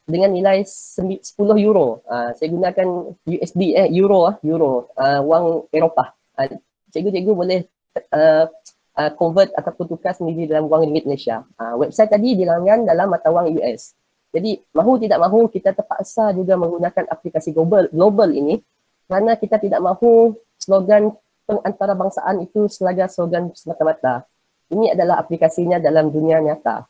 dengan nilai 10 euro. Saya gunakan USD, euro, wang Eropah. Cikgu-cikgu boleh convert ataupun tukar sendiri dalam wang ringgit Malaysia. Website tadi dilanggan dalam mata wang US. Jadi mahu tidak mahu kita terpaksa juga menggunakan aplikasi global ini kerana kita tidak mahu slogan pengantarabangsaan itu selaga slogan semata-mata. Ini adalah aplikasinya dalam dunia nyata.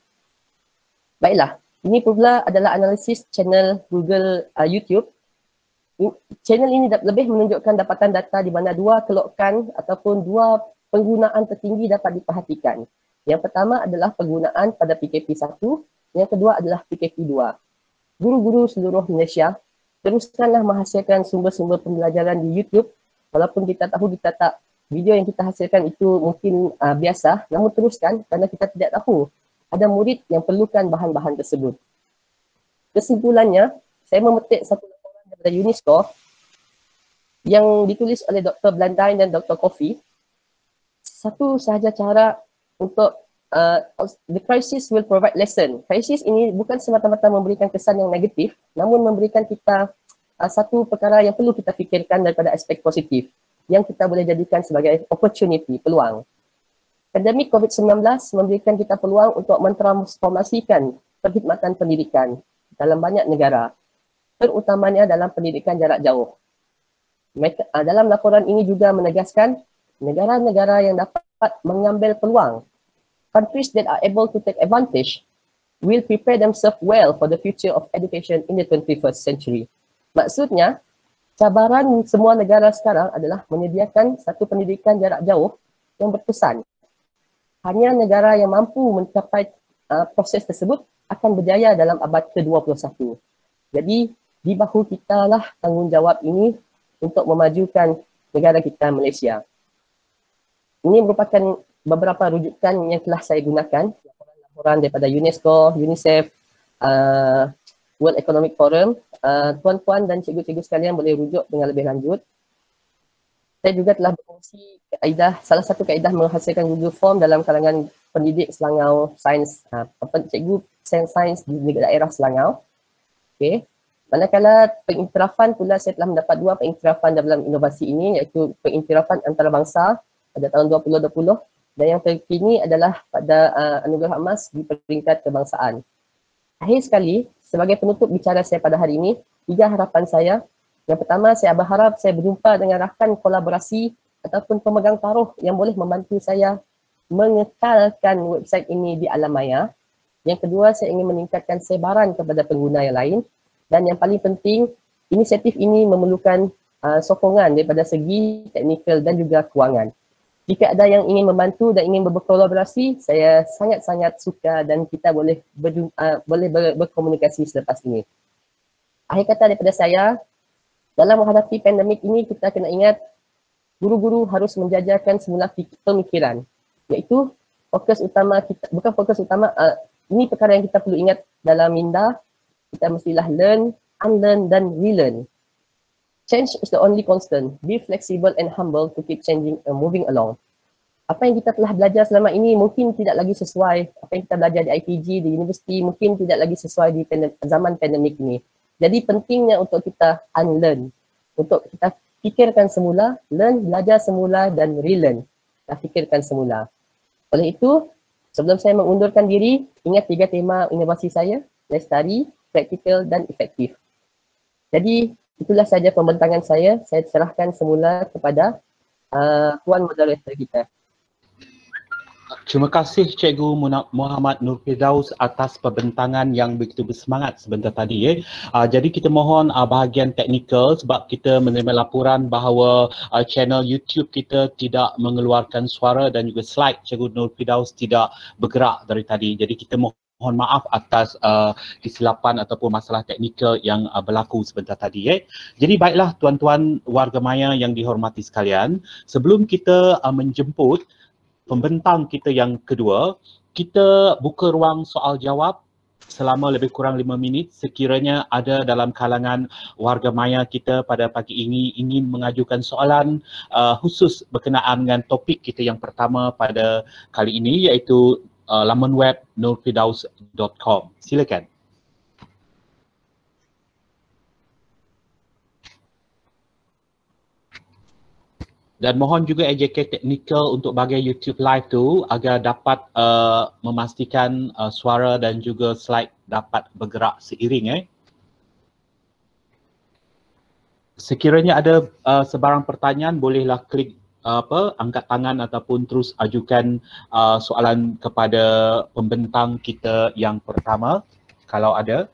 Baiklah. Ini pula adalah analisis channel Google YouTube. Channel ini lebih menunjukkan dapatan data di mana dua kelokan ataupun dua penggunaan tertinggi dapat diperhatikan. Yang pertama adalah penggunaan pada PKP1, yang kedua adalah PKP2. Guru-guru seluruh Malaysia, teruskanlah menghasilkan sumber-sumber pembelajaran di YouTube. Walaupun kita tahu video yang kita hasilkan itu mungkin biasa, namun teruskan kerana kita tidak tahu ada murid yang perlukan bahan-bahan tersebut. Kesimpulannya, saya memetik satu laporan daripada UNESCO yang ditulis oleh Dr. Blandine dan Dr. Coffey. Satu sahaja cara untuk the crisis will provide lesson. Krisis ini bukan semata-mata memberikan kesan yang negatif, namun memberikan kita satu perkara yang perlu kita fikirkan daripada aspek positif yang kita boleh jadikan sebagai opportunity, peluang. Pandemik COVID-19 memberikan kita peluang untuk mentransformasikan perkhidmatan pendidikan dalam banyak negara, terutamanya dalam pendidikan jarak jauh. Dalam laporan ini juga menegaskan negara-negara yang dapat mengambil peluang, countries that are able to take advantage, will prepare themselves well for the future of education in the 21st century. Maksudnya, cabaran semua negara sekarang adalah menyediakan satu pendidikan jarak jauh yang berkesan. Hanya negara yang mampu mencapai proses tersebut akan berjaya dalam abad ke-21. Jadi, di bahu kita lah tanggungjawab ini untuk memajukan negara kita Malaysia. Ini merupakan beberapa rujukan yang telah saya gunakan. Laporan daripada UNESCO, UNICEF, World Economic Forum. Tuan-tuan dan cikgu-cikgu sekalian boleh rujuk dengan lebih lanjut. Saya juga telah berkongsi salah satu kaedah menghasilkan Google Form dalam kalangan pendidik Selangau Sains, cikgu sains di daerah Selangau. Okay. Manakala pengiktirafan pula saya telah mendapat dua pengiktirafan dalam inovasi ini, iaitu pengiktirafan antarabangsa pada tahun 2020 dan yang terkini adalah pada anugerah emas di peringkat kebangsaan. Akhir sekali, sebagai penutup bicara saya pada hari ini, 3 harapan saya. Yang pertama, saya berharap saya berjumpa dengan rakan kolaborasi ataupun pemegang taruh yang boleh membantu saya mengekalkan website ini di alam maya. Yang kedua, saya ingin meningkatkan sebaran kepada pengguna yang lain. Dan yang paling penting, inisiatif ini memerlukan sokongan daripada segi teknikal dan juga kewangan. Jika ada yang ingin membantu dan ingin berkolaborasi, saya sangat-sangat suka dan kita boleh berkomunikasi selepas ini. Akhir kata daripada saya, dalam menghadapi pandemik ini kita kena ingat guru-guru harus menjajarkan semula pemikiran, iaitu fokus utama kita, bukan fokus utama, ini perkara yang kita perlu ingat dalam minda, kita mestilah learn, unlearn dan relearn. Change is the only constant. Be flexible and humble to keep changing and moving along. Apa yang kita telah belajar selama ini mungkin tidak lagi sesuai. Apa yang kita belajar di IPG, di universiti mungkin tidak lagi sesuai di zaman pandemik ini. Jadi pentingnya untuk kita unlearn. Untuk kita fikirkan semula, learn, belajar semula dan relearn. Kita fikirkan semula. Oleh itu, sebelum saya mengundurkan diri, ingat 3 tema inovasi saya, lestari, praktikal dan efektif. Jadi, itulah saja pembentangan saya serahkan semula kepada Tuan Moderator kita. Terima kasih Cikgu Muhammad Nur Firdaus atas pembentangan yang begitu bersemangat sebentar tadi. Jadi kita mohon bahagian teknikal sebab kita menerima laporan bahawa channel YouTube kita tidak mengeluarkan suara dan juga slide Cikgu Nur Firdaus tidak bergerak dari tadi. Jadi kita mohon maaf atas kesilapan ataupun masalah teknikal yang berlaku sebentar tadi. Jadi baiklah tuan-tuan warga maya yang dihormati sekalian, sebelum kita menjemput pembentang kita yang kedua, kita buka ruang soal jawab selama lebih kurang 5 minit. Sekiranya ada dalam kalangan warga maya kita pada pagi ini ingin mengajukan soalan khusus berkenaan dengan topik kita yang pertama pada kali ini, iaitu laman web nurfirdaus.com. Silakan. Dan mohon juga AJK Technical untuk bahagian YouTube Live tu agar dapat memastikan suara dan juga slide dapat bergerak seiring. Sekiranya ada sebarang pertanyaan, bolehlah klik angkat tangan ataupun terus ajukan soalan kepada pembentang kita yang pertama kalau ada.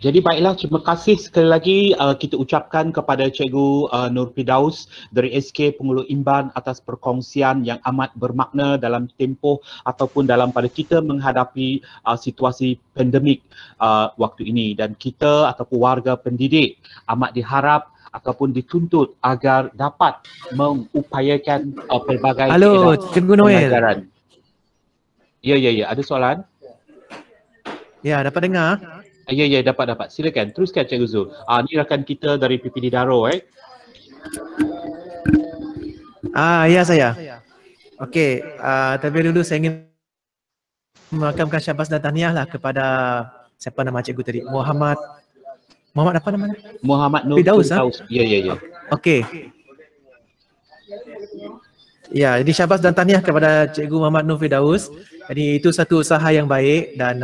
Jadi baiklah, terima kasih sekali lagi kita ucapkan kepada Cikgu Nur Firdaus dari SK Pengulu Imban atas perkongsian yang amat bermakna dalam tempoh ataupun dalam pada kita menghadapi situasi pandemik waktu ini, dan kita ataupun warga pendidik amat diharap ataupun dituntut agar dapat mengupayakan pelbagai Cikgu Noel. Ya, ada soalan? Ya, dapat dengar? Ya, dapat. Silakan, teruskan Cikgu Zul. Ni rakan kita dari PPD Daro. Ya saya. Okey, terlebih dulu saya ingin merakamkan syabas dan tahniah lah kepada siapa nama cikgu tadi? Muhammad apa namanya? Muhammad Nur Firdaus. Ya. Okey. Ya, jadi syabas dan tahniah kepada Cikgu Muhammad Nur Firdaus. Jadi itu satu usaha yang baik dan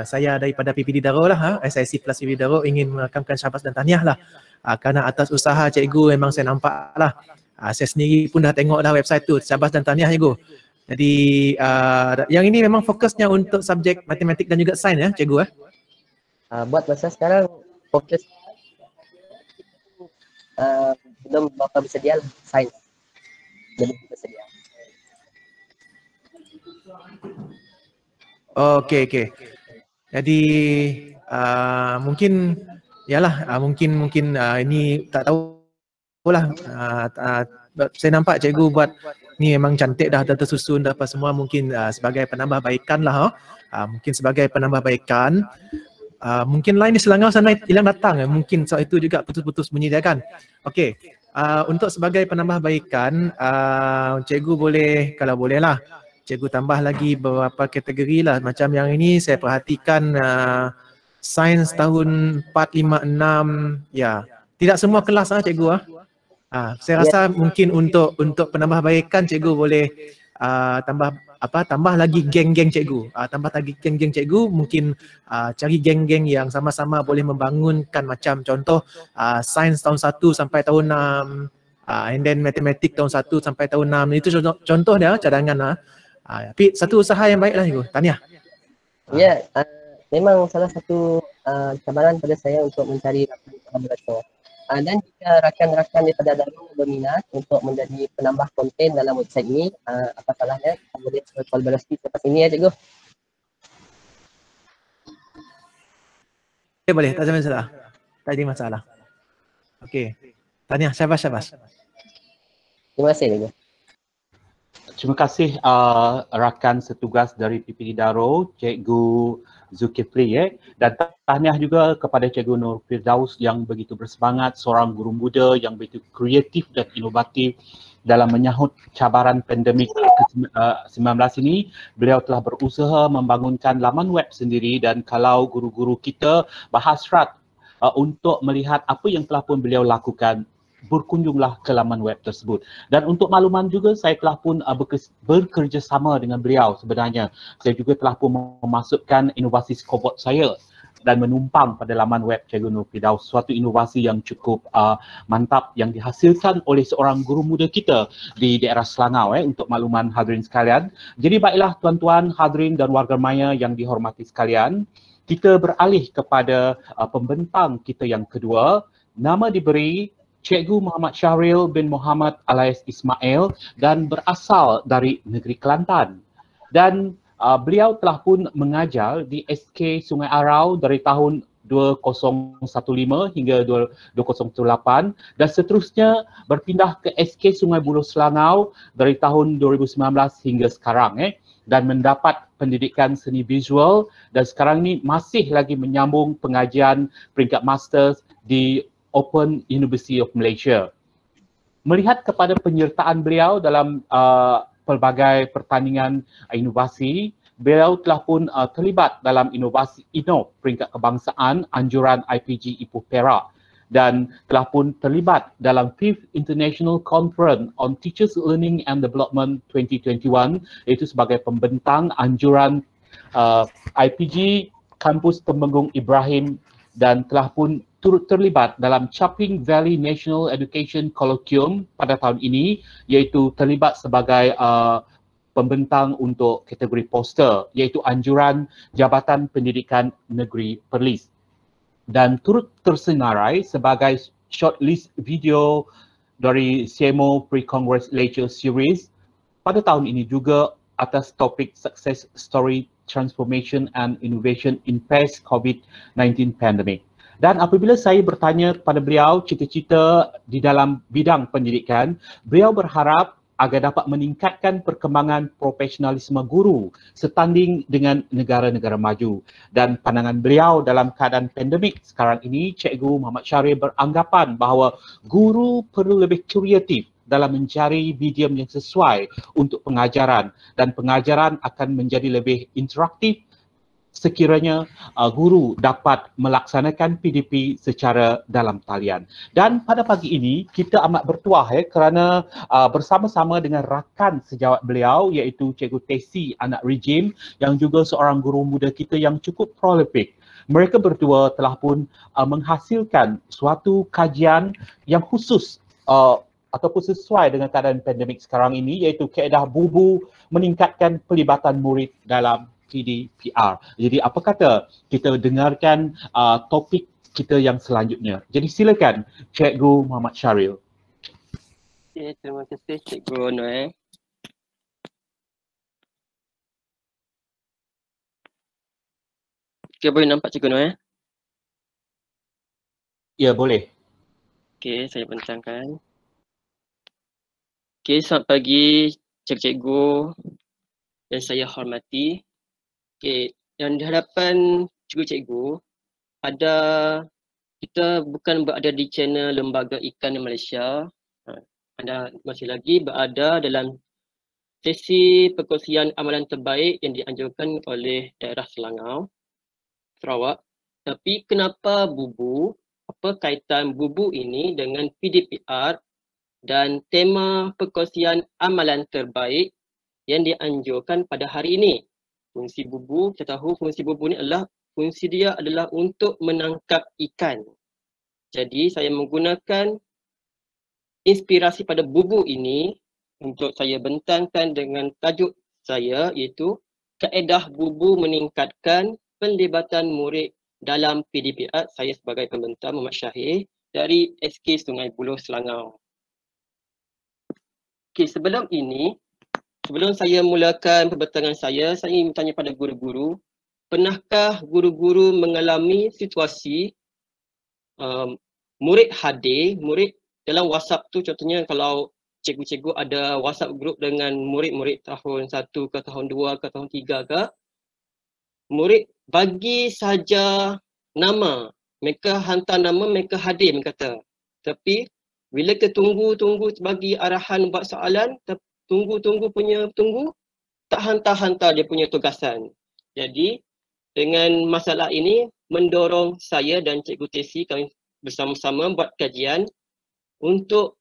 saya daripada PPD Daro lah, SIC plus PPD Daro ingin merakamkan syabas dan tahniah lah. Kerana atas usaha cikgu memang saya nampak lah. Saya sendiri pun dah tengok dah website tu, syabas dan tahniah cikgu. Jadi yang ini memang fokusnya untuk subjek matematik dan juga sains ya cikgu. Buat masa sekarang fokus belum berapa bersedia lah, sains. Jadi bersedia. Okey. Jadi mungkin ini tak tahulah. Saya nampak cikgu buat ni memang cantik dah tersusun dah apa semua, mungkin sebagai penambahbaikan lah. Mungkin sebagai penambahbaikan. Mungkin lain di Selangor sana hilang datang, mungkin soal itu juga putus-putus bunyi dia kan. Okey. Untuk sebagai penambahbaikan, cikgu boleh, kalau boleh lah, cikgu tambah lagi beberapa kategori lah. Macam yang ini saya perhatikan sains tahun 4, 5, 6. Ya, tidak semua kelas cikgu. Saya rasa mungkin untuk penambahbaikan cikgu boleh tambah lagi geng-geng cikgu. Tambah lagi geng-geng cikgu, mungkin cari geng-geng yang sama-sama boleh membangunkan, macam contoh sains tahun 1 sampai tahun 6, and then matematik tahun 1 sampai tahun 6. Itu contoh dia, cadangan. Tapi satu usaha yang baiklah cikgu. Tahniah. Ya, memang salah satu cabaran pada saya untuk mencari rakan kolaborator. Dan jika rakan-rakan daripada dalam berminat untuk menjadi penambah konten dalam website ini, apa salahnya kita boleh berkolaborasi seperti ini ya cikgu? Boleh, tak ada masalah. Tak ada masalah. Okey. Tahniah, syabas. Terima kasih cikgu. Terima kasih rakan setugas dari PPD Daro, Cikgu Zulkifli, dan tahniah juga kepada Cikgu Nur Firdaus yang begitu bersemangat, seorang guru muda yang begitu kreatif dan inovatif dalam menyahut cabaran pandemik COVID-19 ini. Beliau telah berusaha membangunkan laman web sendiri, dan kalau guru-guru kita berhasrat untuk melihat apa yang telah pun beliau lakukan, berkunjunglah ke laman web tersebut. Dan untuk makluman juga, saya telah pun bekerjasama dengan beliau sebenarnya. Saya juga telah pun memasukkan inovasi scoreboard saya dan menumpang pada laman web Cikgu Nur Firdaus, suatu inovasi yang cukup mantap yang dihasilkan oleh seorang guru muda kita di daerah Selangau, untuk makluman hadirin sekalian. Jadi baiklah tuan-tuan, hadirin dan warga maya yang dihormati sekalian, kita beralih kepada pembentang kita yang kedua. Nama diberi Cikgu Muhammad Syahril bin Muhammad alias Ismail dan berasal dari negeri Kelantan. Dan beliau telah pun mengajar di SK Sungai Arau dari tahun 2015 hingga 2018 dan seterusnya berpindah ke SK Sungai Buloh Selangau dari tahun 2019 hingga sekarang, dan mendapat pendidikan seni visual, dan sekarang ini masih lagi menyambung pengajian peringkat masters di Open University of Malaysia. Melihat kepada penyertaan beliau dalam pelbagai pertandingan inovasi, beliau telah pun terlibat dalam inovasi Innov peringkat kebangsaan anjuran IPG Ipoh Perak dan telah pun terlibat dalam 5th International Conference on Teachers Learning and Development 2021, iaitu sebagai pembentang anjuran IPG Kampus Temenggung Ibrahim, dan telah pun turut terlibat dalam Chaping Valley National Education Colloquium pada tahun ini, iaitu terlibat sebagai pembentang untuk kategori poster, iaitu anjuran Jabatan Pendidikan Negeri Perlis, dan turut tersenarai sebagai shortlist video dari CMO Pre-Congress Lecture Series pada tahun ini juga atas topik Success Story Transformation and Innovation in Post-COVID-19 Pandemic. Dan apabila saya bertanya kepada beliau cita-cita di dalam bidang pendidikan, beliau berharap agar dapat meningkatkan perkembangan profesionalisme guru setanding dengan negara-negara maju. Dan pandangan beliau dalam keadaan pandemik sekarang ini, Cikgu Muhammad Syahril beranggapan bahawa guru perlu lebih kreatif dalam mencari medium yang sesuai untuk pengajaran, dan pengajaran akan menjadi lebih interaktif sekiranya guru dapat melaksanakan PDP secara dalam talian. Dan pada pagi ini kita amat bertuah kerana bersama-sama dengan rakan sejawat beliau iaitu Cikgu Tesi Anak Rejim yang juga seorang guru muda kita yang cukup prolific. Mereka berdua telah pun menghasilkan suatu kajian yang khusus ataupun sesuai dengan keadaan pandemik sekarang ini, iaitu kaedah bubu meningkatkan pelibatan murid dalam PDPR. Jadi apa kata kita dengarkan topik kita yang selanjutnya. Jadi silakan Cikgu Muhammad Syahril. Okay, terima kasih Cikgu Noel. Okay, boleh nampak Cikgu Noel? Ya, boleh. Okay, saya bentangkan. Okay, selamat pagi cikgu-cikgu yang saya hormati. Okay, yang di hadapan cikgu-cikgu ada, kita bukan berada di channel Lembaga Ikan Malaysia. Anda masih lagi berada dalam sesi perkongsian amalan terbaik yang dianjurkan oleh daerah Selangau, Sarawak. Tapi kenapa bubu? Apa kaitan bubu ini dengan PDPR dan tema perkongsian amalan terbaik yang dianjurkan pada hari ini. Fungsi bubu, kita tahu fungsi bubu ni adalah, fungsi dia adalah untuk menangkap ikan. Jadi saya menggunakan inspirasi pada bubu ini untuk saya bentangkan dengan tajuk saya, iaitu kaedah bubu meningkatkan penlibatan murid dalam PDPR. Saya sebagai pembentang Muhammad Syahir dari SK Sungai Buloh, Selangor. Okey, sebelum saya mulakan pembentangan saya ingin bertanya pada guru-guru, pernahkah guru-guru mengalami situasi murid hadir, murid dalam WhatsApp tu, contohnya kalau cikgu-cikgu ada WhatsApp group dengan murid-murid tahun 1 ke tahun 2 ke tahun 3 ke, murid bagi saja nama, mereka hantar nama, mereka hadir mereka kata. Tapi bila kita tunggu bagi arahan buat soalan, tunggu, tak hantar-hantar dia punya tugasan. Jadi dengan masalah ini mendorong saya dan Cikgu Tesi, kami bersama-sama buat kajian untuk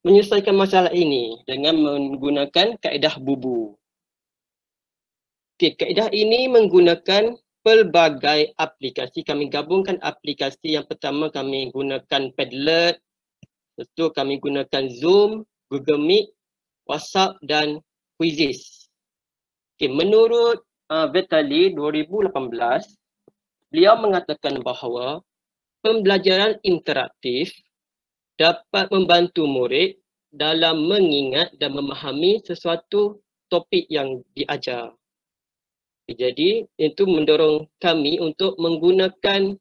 menyelesaikan masalah ini dengan menggunakan kaedah bubu. Okey, kaedah ini menggunakan pelbagai aplikasi. Kami gabungkan aplikasi. Yang pertama kami gunakan Padlet, lepas tu kami gunakan Zoom, Google Meet, WhatsApp dan Quizzes. Okey, menurut Vitali 2018, beliau mengatakan bahawa pembelajaran interaktif dapat membantu murid dalam mengingat dan memahami sesuatu topik yang diajar. Jadi itu mendorong kami untuk menggunakan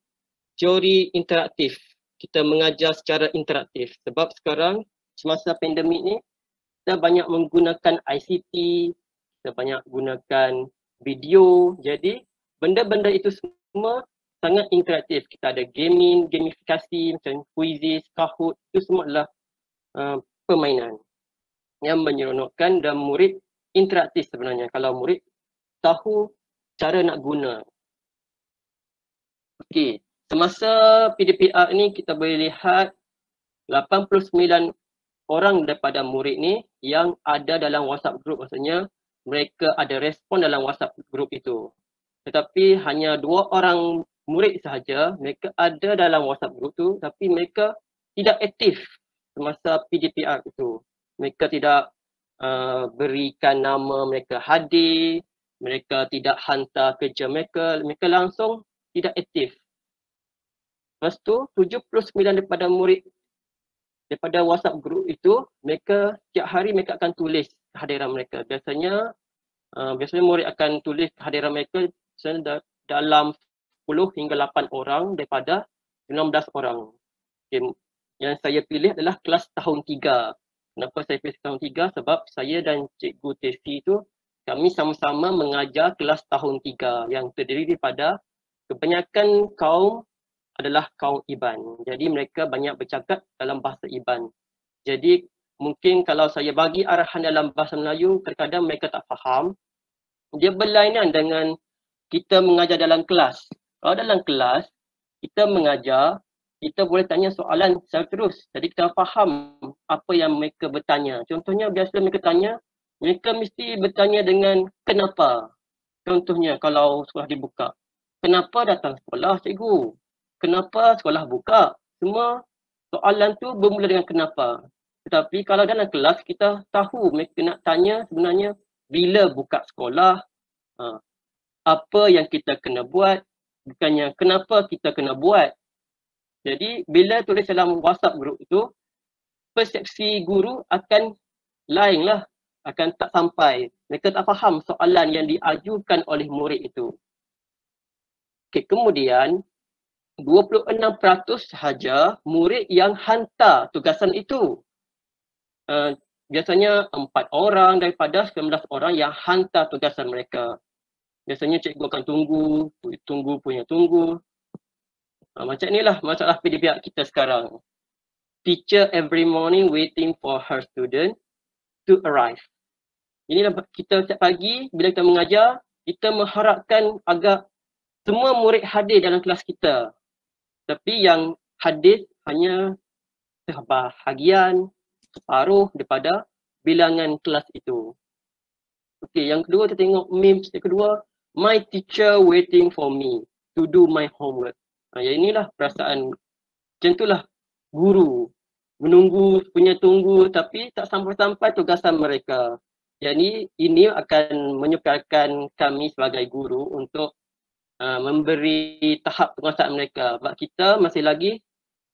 teori interaktif. Kita mengajar secara interaktif sebab sekarang semasa pandemik ni kita banyak menggunakan ICT, kita banyak gunakan video. Jadi benda-benda itu semua sangat interaktif. Kita ada gamifikasi macam quizzes, Kahoot, itu semua adalah permainan yang menyeronokkan dan murid interaktif sebenarnya kalau murid tahu cara nak guna. Okey, semasa PDPR ni kita boleh lihat 89 orang daripada murid ni yang ada dalam WhatsApp group, maksudnya mereka ada respon dalam WhatsApp group itu. Tetapi hanya 2 orang murid sahaja mereka ada dalam WhatsApp group tu tapi mereka tidak aktif semasa PDPR itu. Mereka tidak berikan nama mereka hadir, mereka tidak hantar kerja mereka langsung tidak aktif. Lepas tu 79 daripada murid daripada WhatsApp group itu, mereka setiap hari mereka akan tulis kehadiran mereka. Biasanya murid akan tulis kehadiran mereka dalam 10 hingga 8 orang daripada 16 orang. Okay. Yang saya pilih adalah kelas tahun 3. Kenapa saya pilih tahun 3? Sebab saya dan Cikgu Tesi itu kami sama-sama mengajar kelas tahun 3 yang terdiri daripada kebanyakan kaum adalah kaum Iban. Jadi mereka banyak bercakap dalam bahasa Iban. Jadi mungkin kalau saya bagi arahan dalam bahasa Melayu, kadang-kadang mereka tak faham. Dia berlainan dengan kita mengajar dalam kelas. Kalau dalam kelas, kita mengajar, kita boleh tanya soalan secara terus. Jadi kita faham apa yang mereka bertanya. Contohnya biasa mereka tanya, mereka mesti bertanya dengan kenapa. Contohnya kalau sekolah dibuka. Kenapa datang sekolah, cikgu? Kenapa sekolah buka? Semua soalan tu bermula dengan kenapa. Tetapi kalau dalam kelas kita tahu mereka nak tanya sebenarnya bila buka sekolah, apa yang kita kena buat, bukannya kenapa kita kena buat. Jadi bila tulis dalam WhatsApp group itu, persepsi guru akan lain lah. Akan tak sampai. Mereka tak faham soalan yang diajukan oleh murid itu. Okay, kemudian 26% sahaja murid yang hantar tugasan itu. Biasanya 4 orang daripada 19 orang yang hantar tugasan mereka. Biasanya cikgu akan tunggu. Macam inilah masalah PDPR kita sekarang. Teacher every morning waiting for her student to arrive. Inilah kita setiap pagi bila kita mengajar, kita mengharapkan agar semua murid hadir dalam kelas kita. Tapi yang hadir hanya sebahagian, separuh daripada bilangan kelas itu. Okey, yang kedua kita tengok memes yang kedua, my teacher waiting for me to do my homework. Yang inilah perasaan, macam itulah guru menunggu punya tunggu tapi tak sampai-sampai tugasan mereka. Jadi ini akan menyukarkan kami sebagai guru untuk memberi tahap penguasaan mereka. Sebab kita masih lagi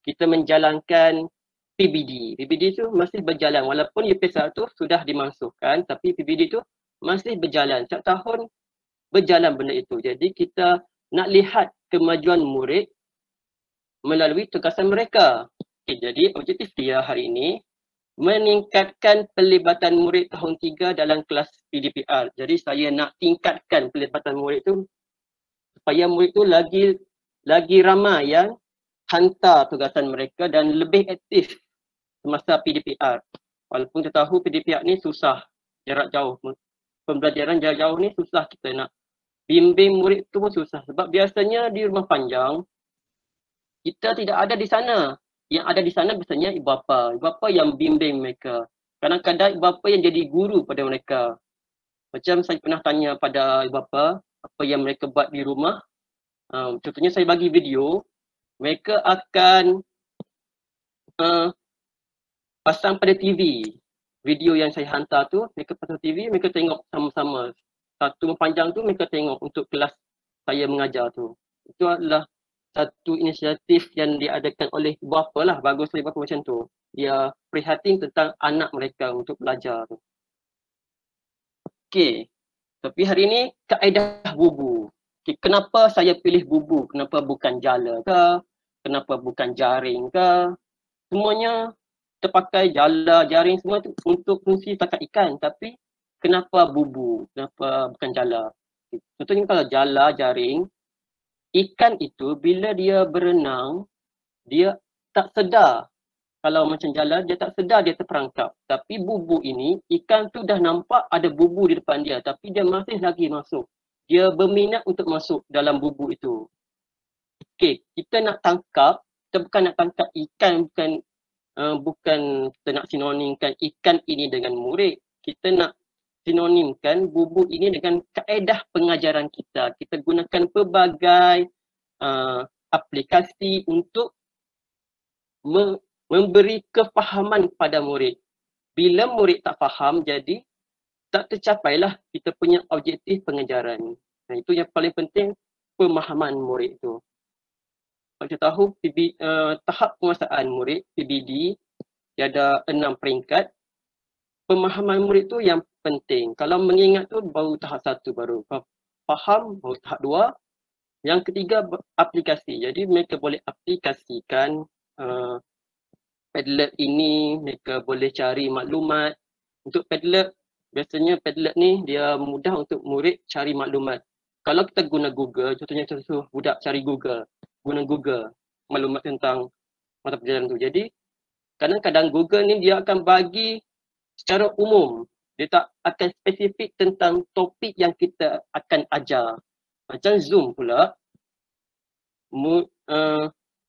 kita menjalankan PBD. PBD tu masih berjalan walaupun UPSR tu sudah dimasukkan tapi PBD tu masih berjalan. Setiap tahun berjalan benda itu. Jadi kita nak lihat kemajuan murid melalui tugasan mereka. Okay, jadi objektif dia hari ini meningkatkan pelibatan murid tahun 3 dalam kelas PDPR. Jadi saya nak tingkatkan pelibatan murid tu supaya murid tu lagi ramai yang hantar tugasan mereka dan lebih aktif semasa PDPR. Walaupun kita tahu PDPR ni susah, jarak jauh. Pembelajaran jarak jauh ni susah, kita nak bimbing murid tu pun susah. Sebab biasanya di rumah panjang, kita tidak ada di sana. Yang ada di sana biasanya ibu bapa. Ibu bapa yang bimbing mereka. Kadang-kadang ibu bapa yang jadi guru pada mereka. Macam saya pernah tanya pada ibu bapa, apa yang mereka buat di rumah. Contohnya saya bagi video, mereka akan pasang pada TV. Video yang saya hantar tu, mereka pasang TV, mereka tengok sama-sama. Satu panjang tu mereka tengok untuk kelas saya mengajar tu. Itu adalah satu inisiatif yang diadakan oleh ibu bapa lah. Baguslah ibu bapa macam tu. Dia prihatin tentang anak mereka untuk belajar tu. Okey. Tapi hari ni kaedah bubu. Okay, kenapa saya pilih bubu? Kenapa bukan jala ke? Kenapa bukan jaring ke? Semuanya terpakai jala, jaring semua tu untuk fungsi tangkap ikan. Tapi kenapa bubu? Kenapa bukan jala? Contohnya kalau jala, jaring, ikan itu bila dia berenang, dia tak sedar. Kalau macam jala, dia tak sedar dia terperangkap. Tapi bubu ini, ikan tu dah nampak ada bubu di depan dia. Tapi dia masih lagi masuk. Dia berminat untuk masuk dalam bubu itu. Okey, kita nak tangkap, kita bukan nak tangkap ikan, bukan kita nak sinonimkan ikan ini dengan murid. Kita nak sinonimkan bubu ini dengan kaedah pengajaran kita. Kita gunakan pelbagai aplikasi untuk memberi kefahaman kepada murid. Bila murid tak faham, jadi tak tercapailah kita punya objektif pengajaran. Nah, itu yang paling penting, pemahaman murid itu. Kalau kita tahu tahap penguasaan murid, PBD, dia ada 6 peringkat. Pemahaman murid tu yang penting. Kalau mengingat tu baru tahap 1 baru. Faham baru tahap 2. Yang ketiga aplikasi. Jadi mereka boleh aplikasikan Padlet ini, mereka boleh cari maklumat. Untuk Padlet, biasanya Padlet ni dia mudah untuk murid cari maklumat. Kalau kita guna Google, contohnya contoh budak cari Google, guna Google maklumat tentang mata pelajaran tu. Jadi kadang-kadang Google ni dia akan bagi secara umum. Dia tak akan spesifik tentang topik yang kita akan ajar. Macam Zoom pula.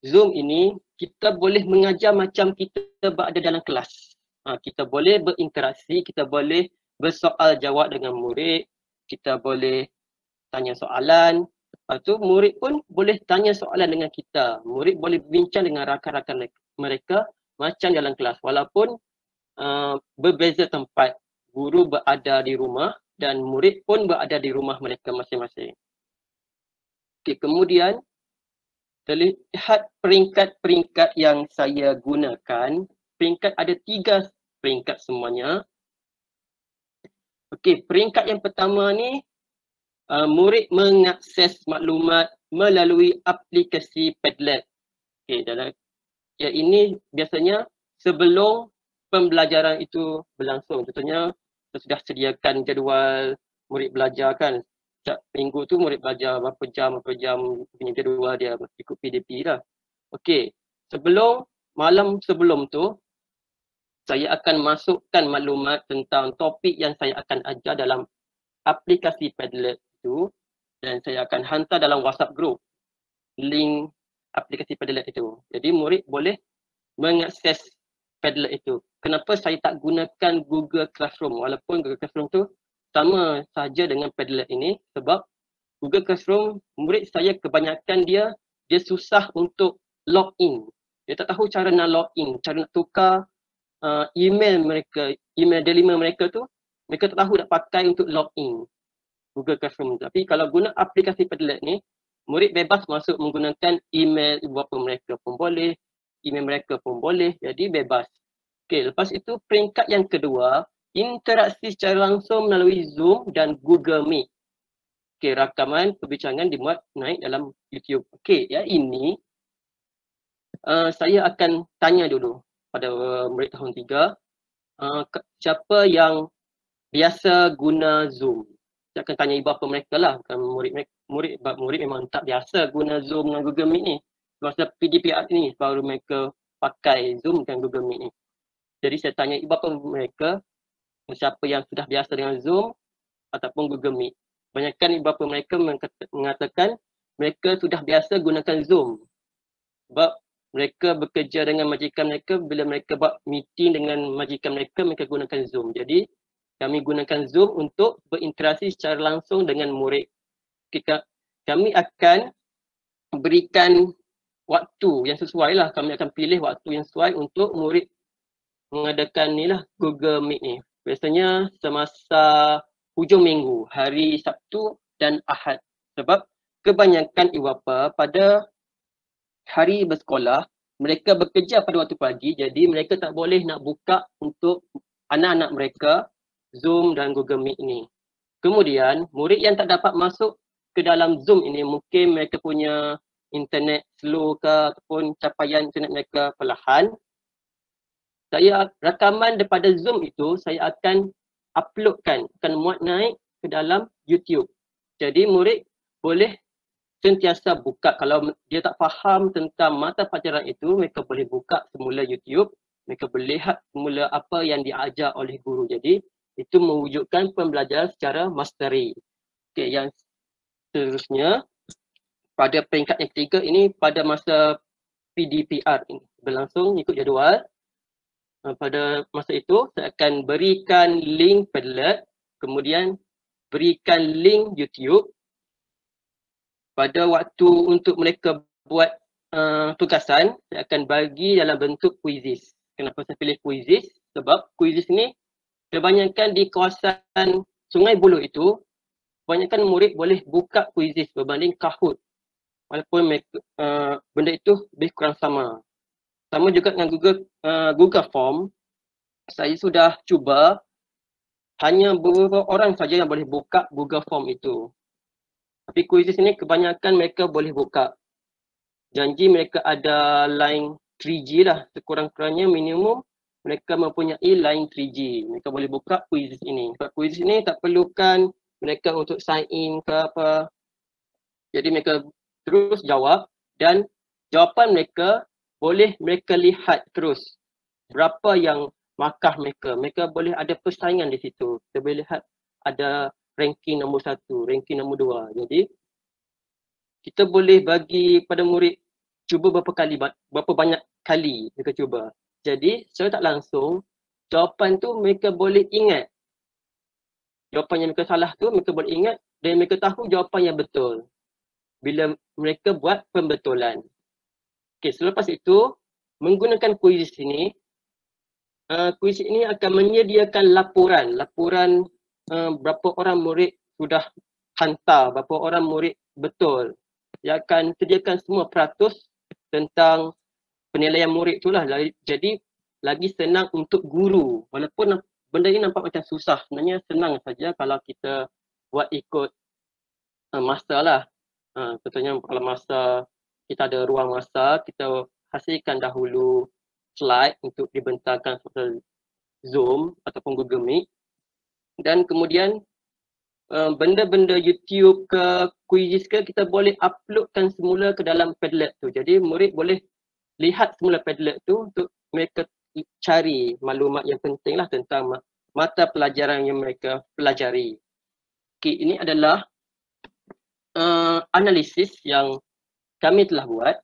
Zoom ini kita boleh mengajar macam kita berada dalam kelas. Kita boleh berinteraksi, kita boleh bersoal jawab dengan murid, kita boleh tanya soalan. Lepas tu murid pun boleh tanya soalan dengan kita. Murid boleh bincang dengan rakan-rakan mereka macam dalam kelas. Walaupun berbeza tempat, guru berada di rumah dan murid pun berada di rumah mereka masing-masing. Okay, kemudian terlihat peringkat-peringkat yang saya gunakan. Peringkat ada 3 peringkat semuanya. Okey, peringkat yang pertama ni murid mengakses maklumat melalui aplikasi Padlet. Okey, ya ini biasanya sebelum pembelajaran itu berlangsung. Contohnya kita sudah sediakan jadual murid belajar kan. Setiap minggu tu murid belajar berapa jam punya jadual dia ikut PDP lah. Okey, malam sebelum tu saya akan masukkan maklumat tentang topik yang saya akan ajar dalam aplikasi Padlet itu dan saya akan hantar dalam WhatsApp group link aplikasi Padlet itu. Jadi murid boleh mengakses Padlet itu. Kenapa saya tak gunakan Google Classroom walaupun Google Classroom tu sama saja dengan Padlet ini, sebab Google Classroom murid saya kebanyakan dia susah untuk log in. Dia tak tahu cara nak log in, cara nak tukar email mereka, email delima mereka tu, mereka tak tahu nak pakai untuk log in Google Classroom. Tapi kalau guna aplikasi Padlet ni, murid bebas masuk menggunakan email ibu bapa mereka pun boleh, email mereka pun boleh, jadi bebas. Okey, lepas itu peringkat yang kedua, interaksi secara langsung melalui Zoom dan Google Meet. Okey, rakaman perbincangan dimuat naik dalam YouTube. Okey, ya ini saya akan tanya dulu pada murid tahun 3, siapa yang biasa guna Zoom? Saya akan tanya ibu bapa mereka lah, bukan murid memang tak biasa guna Zoom dan Google Meet ni. Masa PDPR ni baru mereka pakai Zoom dan Google Meet ni. Jadi saya tanya ibu bapa mereka, siapa yang sudah biasa dengan Zoom ataupun Google Meet. Banyakkan ibu bapa mereka mengatakan mereka sudah biasa gunakan Zoom. Sebab mereka bekerja dengan majikan mereka, bila mereka buat meeting dengan majikan mereka, mereka gunakan Zoom. Jadi kami gunakan Zoom untuk berinteraksi secara langsung dengan murid. Kami akan berikan waktu yang sesuai lah. Kami akan pilih waktu yang sesuai untuk murid mengadakan ni lah Google Meet ni. Biasanya semasa hujung minggu, hari Sabtu dan Ahad. Sebab kebanyakan ibu bapa pada hari bersekolah, mereka bekerja pada waktu pagi, jadi mereka tak boleh nak buka untuk anak-anak mereka Zoom dan Google Meet ni. Kemudian, murid yang tak dapat masuk ke dalam Zoom ini, mungkin mereka punya internet slow ke ataupun capaian internet mereka perlahan. Rakaman daripada Zoom itu saya akan uploadkan, akan muat naik ke dalam YouTube. Jadi murid boleh sentiasa buka, kalau dia tak faham tentang mata pelajaran itu, mereka boleh buka semula YouTube, mereka boleh lihat semula apa yang diajar oleh guru. Jadi itu mewujudkan pembelajaran secara mastery. Okey, yang seterusnya pada peringkat yang ketiga ini, pada masa PDPR ini berlangsung ikut jadual. Pada masa itu saya akan berikan link Padlet, kemudian berikan link YouTube. Pada waktu untuk mereka buat tugasan, saya akan bagi dalam bentuk quizzes. Kenapa saya pilih quizzes? Sebab quizzes ni kebanyakan di kawasan Sungai Buloh itu, kebanyakan murid boleh buka quizzes berbanding Kahoot. Walaupun mereka, benda itu lebih kurang sama. Sama juga dengan Google Form, saya sudah cuba, hanya beberapa orang saja yang boleh buka Google Form itu. Tapi quizzes ni kebanyakan mereka boleh buka. Janji mereka ada line 3G lah, sekurang-kurangnya minimum mereka mempunyai line 3G. Mereka boleh buka quizzes ini. Sebab quizzes ini tak perlukan mereka untuk sign in ke apa. Jadi mereka terus jawab dan jawapan mereka boleh mereka lihat terus berapa yang markah mereka. Mereka boleh ada persaingan di situ. Kita boleh lihat ada ranking nombor 1, ranking nombor 2. Jadi kita boleh bagi pada murid cuba berapa banyak kali mereka cuba. Jadi secara tak langsung jawapan tu mereka boleh ingat. Jawapan yang mereka salah tu mereka boleh ingat dan mereka tahu jawapan yang betul bila mereka buat pembetulan. Okey, selepas itu menggunakan quiz ini, quiz ini akan menyediakan laporan berapa orang murid sudah hantar, berapa orang murid betul. Dia akan sediakan semua peratus tentang penilaian murid itulah. Jadi lagi senang untuk guru. Walaupun benda ini nampak macam susah, sebenarnya senang saja kalau kita buat ikut masa lah. Contohnya kalau masa kita ada ruang masa, kita hasilkan dahulu slide untuk dibentangkan seperti Zoom ataupun Google Meet. Dan kemudian benda-benda YouTube ke quizzes ke kita boleh uploadkan semula ke dalam Padlet tu. Jadi murid boleh lihat semula Padlet tu untuk mereka cari maklumat yang penting lah tentang mata pelajaran yang mereka pelajari. Okay, ini adalah analisis yang kami telah buat.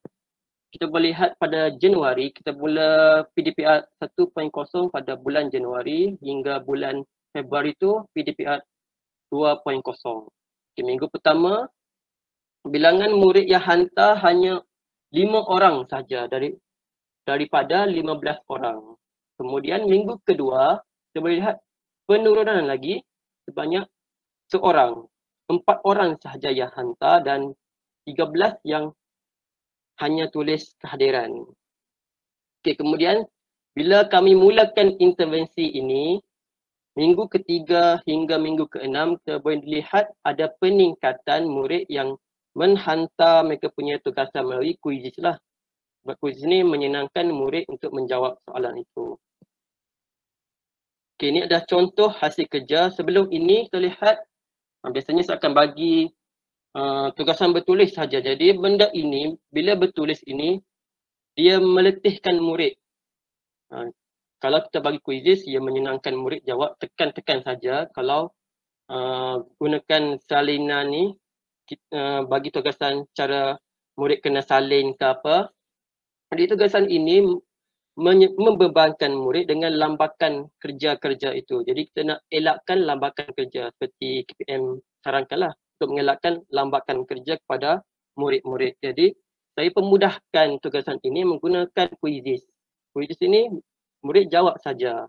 kita boleh lihat pada Januari, kita mula PDPR 1.0 pada bulan Januari hingga bulan Februari tu PDPR 2.0. Okay, minggu pertama, bilangan murid yang hantar hanya 5 orang saja daripada 15 orang. Kemudian minggu kedua, kita boleh lihat penurunan lagi sebanyak seorang. 4 orang sahaja yang hantar dan 13 yang hanya tulis kehadiran. Okay, kemudian bila kami mulakan intervensi ini, minggu ketiga hingga minggu keenam, kita boleh lihat ada peningkatan murid yang menghantar mereka punya tugasan melalui kuisis lah. Sebab kuisis ni menyenangkan murid untuk menjawab soalan itu. Okay, ini adalah contoh hasil kerja. Sebelum ini kita lihat, biasanya saya akan bagi tugasan bertulis saja. Jadi benda ini, bila bertulis ini, dia meletihkan murid. Kalau kita bagi kuisis, ia menyenangkan murid jawab tekan-tekan saja. Kalau gunakan salinan ni, bagi tugasan cara murid kena salin ke apa. Jadi tugasan ini membebankan murid dengan lambakan kerja-kerja itu. Jadi kita nak elakkan lambakan kerja seperti KPM sarankanlah untuk mengelakkan lambakan kerja kepada murid-murid. Jadi saya pemudahkan tugasan ini menggunakan kuisis. Kuisis ini murid jawab saja.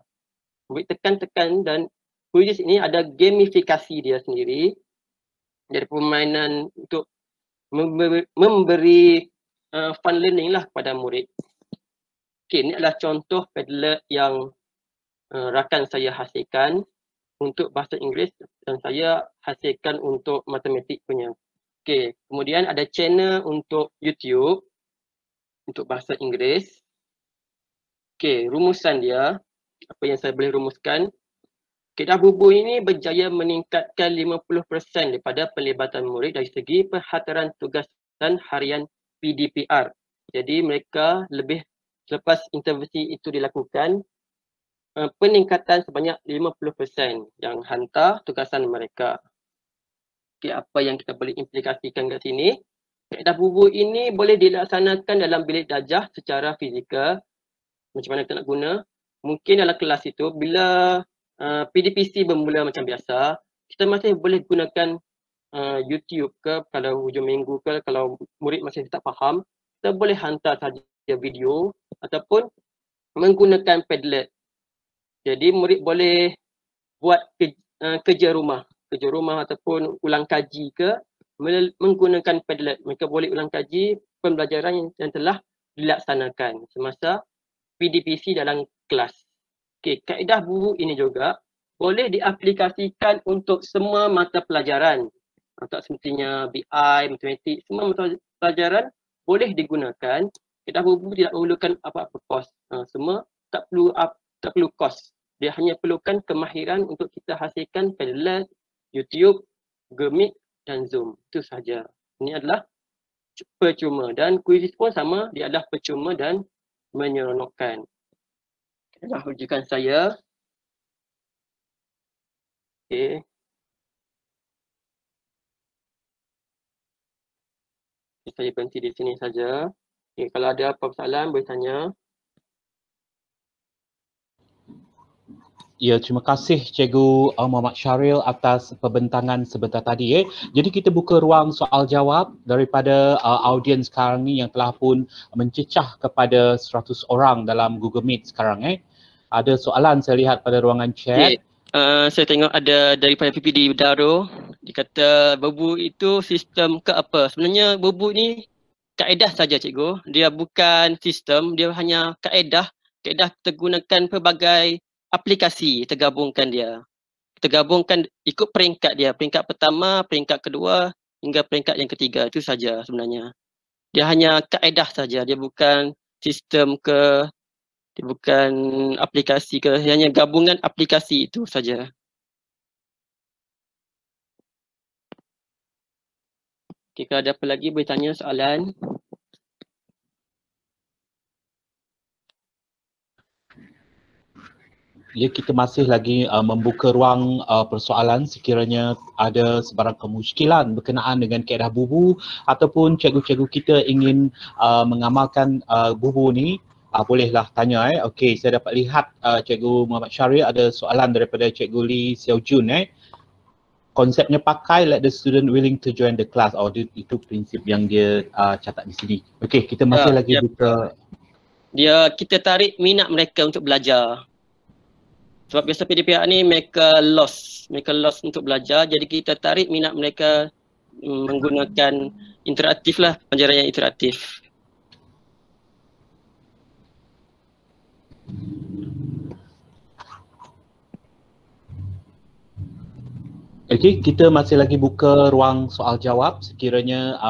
Murid tekan-tekan dan kuisis ini ada gamifikasi dia sendiri. Jadi permainan untuk memberi fun learning lah kepada murid. Okay, ini adalah contoh Padlet yang rakan saya hasilkan untuk bahasa Inggeris dan saya hasilkan untuk matematik punya. Okay, kemudian ada channel untuk YouTube untuk bahasa Inggeris. Okay, rumusan dia, apa yang saya boleh rumuskan. Kedah bubu ini berjaya meningkatkan 50% daripada pelibatan murid dari segi perhatian tugasan harian PDPR. Jadi mereka lebih selepas intervensi itu dilakukan, peningkatan sebanyak 50% yang hantar tugasan mereka. Okay, apa yang kita boleh implikasikan kat sini? Kaedah bubu ini boleh dilaksanakan dalam bilik darjah secara fizikal. Macam mana kita nak guna? Mungkin dalam kelas itu, bila PDPC bermula macam biasa, kita masih boleh gunakan YouTube ke, kalau hujung minggu ke, kalau murid masih tak faham, kita boleh hantar saja video ataupun menggunakan Padlet. Jadi murid boleh buat kerja rumah ataupun ulang kaji ke menggunakan Padlet. Mereka boleh ulang kaji pembelajaran yang telah dilaksanakan semasa PDPC dalam kelas. Okey, kaedah bubu ini juga boleh diaplikasikan untuk semua mata pelajaran. Tak semestinya BI, matematik, semua mata pelajaran boleh digunakan. Kaedah bubu tidak memerlukan apa-apa kos. Semua tak perlu kos. Dia hanya perlukan kemahiran untuk kita hasilkan Padlet, YouTube, Google Meet dan Zoom. Itu sahaja. Ini adalah percuma dan kuisis pun sama, dia adalah percuma dan menyeronokkan. Inilah rujukan saya. Okey. Saya berhenti di sini saja. Okay, kalau ada apa soalan boleh tanya. Ya, terima kasih Cikgu Muhammad Syahril atas pembentangan sebentar tadi. Jadi kita buka ruang soal jawab daripada audiens sekarang ni yang telah pun mencecah kepada 100 orang dalam Google Meet sekarang. Ada soalan saya lihat pada ruangan chat. Saya tengok ada daripada PPD Daro. Dia kata bubu itu sistem ke apa? Sebenarnya bubu ni kaedah saja cikgu. Dia bukan sistem, dia hanya kaedah. Kaedah kita gunakan pelbagai aplikasi, kita gabungkan dia. Kita gabungkan ikut peringkat dia. Peringkat pertama, peringkat kedua hingga peringkat yang ketiga. Itu saja sebenarnya. Dia hanya kaedah saja. Dia bukan sistem ke, dia bukan aplikasi ke, hanya gabungan aplikasi itu saja. Okay, kalau ada apa lagi boleh tanya soalan. Ya, kita masih lagi membuka ruang persoalan sekiranya ada sebarang kemusykilan berkenaan dengan kaedah bubu ataupun cikgu-cikgu kita ingin mengamalkan bubu ni, bolehlah tanya. Okey, saya dapat lihat Cikgu Muhammad Syahrir ada soalan daripada Cikgu Lee Xiao Jun. Konsepnya pakai let the student willing to join the class. Itu prinsip yang dia catat di sini. Okey, kita masih lagi buka. Kita tarik minat mereka untuk belajar. Sebab biasa PDPH ni mereka lost untuk belajar, jadi kita tarik minat mereka menggunakan interaktif lah, pengajaran yang interaktif. Okey, kita masih lagi buka ruang soal jawab. Sekiranya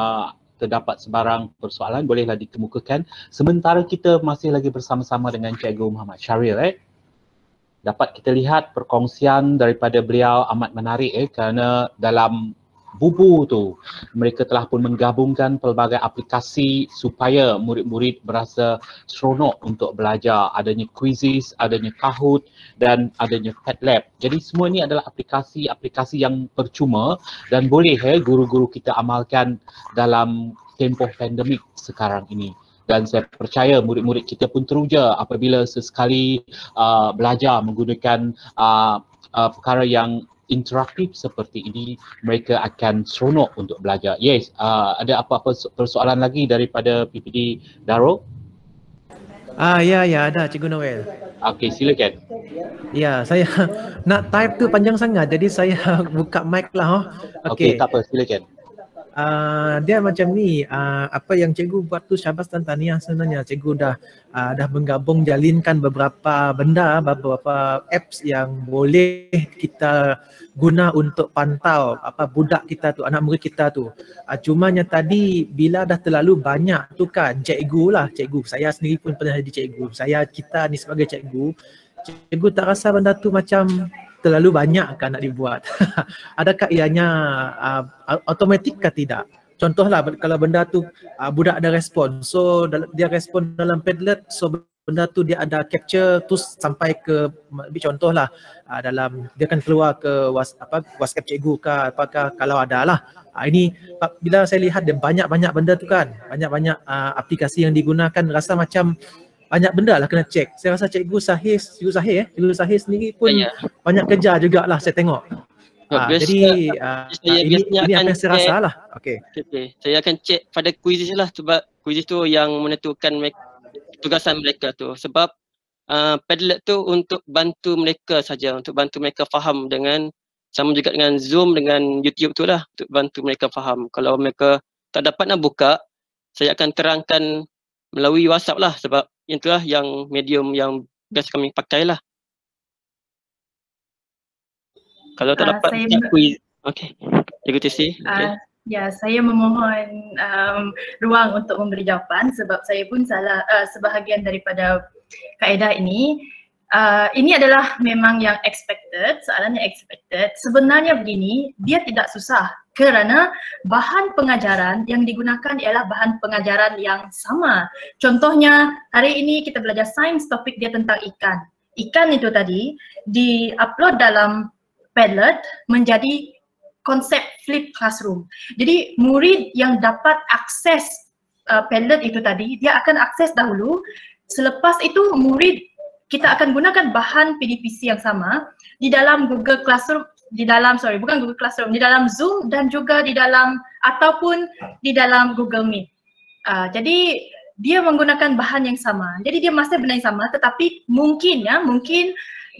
terdapat sebarang persoalan, bolehlah dikemukakan. Sementara kita masih lagi bersama-sama dengan Cikgu Muhammad Syahrir. Dapat kita lihat perkongsian daripada beliau amat menarik kerana dalam bubu tu mereka telah pun menggabungkan pelbagai aplikasi supaya murid-murid berasa seronok untuk belajar. Adanya quizzes, adanya Kahoot dan adanya Padlab. Jadi semua ini adalah aplikasi yang percuma dan boleh guru-guru kita amalkan dalam tempoh pandemik sekarang ini. Dan saya percaya murid-murid kita pun teruja apabila sesekali belajar menggunakan perkara yang interaktif seperti ini, mereka akan seronok untuk belajar. Yes, ada apa-apa persoalan lagi daripada PPD Darul? Ya ada Cikgu Noel. Okey, silakan. Ya, saya nak type tu panjang sangat, jadi saya buka mic lah. Okey, tak apa, silakan. Dia macam ni, apa yang cikgu buat tu syabas dan tahniah sebenarnya. Cikgu dah menggabung jalinkan beberapa benda, beberapa apps yang boleh kita guna untuk pantau apa budak kita tu, anak murid kita tu. Cumanya tadi bila dah terlalu banyak tu kan, cikgu, saya sendiri pun pernah jadi cikgu. Kita ni sebagai cikgu tak rasa benda tu macam terlalu banyak kan nak dibuat. Adakah ianya automatik ke tidak? Contohlah kalau benda tu budak ada respon, so dia respon dalam Padlet, so benda tu dia ada capture tu sampai ke, contohlah dalam dia akan keluar ke WhatsApp cikgu ke apakah kalau ada lah. Ini bila saya lihat dia banyak-banyak benda tu kan, banyak-banyak aplikasi yang digunakan, rasa macam banyak benda lah kena cek. Saya rasa Cikgu Sahir sendiri pun banyak kerja jugalah saya tengok. Jadi ini apa yang saya rasa lah. Okay. Saya akan cek pada quizzes lah, sebab quizzes tu yang menentukan tugasan mereka tu. Sebab Padlet tu untuk bantu mereka saja, untuk bantu mereka faham, dengan sama juga dengan Zoom, dengan YouTube tu lah, untuk bantu mereka faham. Kalau mereka tak dapat nak buka, saya akan terangkan melalui WhatsApp lah, sebab itulah yang medium yang biasa kami pakai lah. Kalau tak dapat quiz. Okey. Cikgu Tisi. Ya, saya memohon ruang untuk memberi jawapan sebab saya pun sebahagian daripada kaedah ini. Ini adalah memang yang expected, soalannya expected. Sebenarnya begini, dia tidak susah kerana bahan pengajaran yang digunakan ialah bahan pengajaran yang sama. Contohnya, hari ini kita belajar sains, topik dia tentang ikan. Ikan itu tadi di-upload dalam Padlet menjadi konsep flip classroom. Jadi murid yang dapat akses Padlet itu tadi, dia akan akses dahulu. Selepas itu murid kita akan gunakan bahan PDPC yang sama di dalam Google Classroom, di dalam Zoom dan juga di dalam ataupun di dalam Google Meet. Jadi dia menggunakan bahan yang sama. Jadi dia masih benda yang sama, tetapi mungkin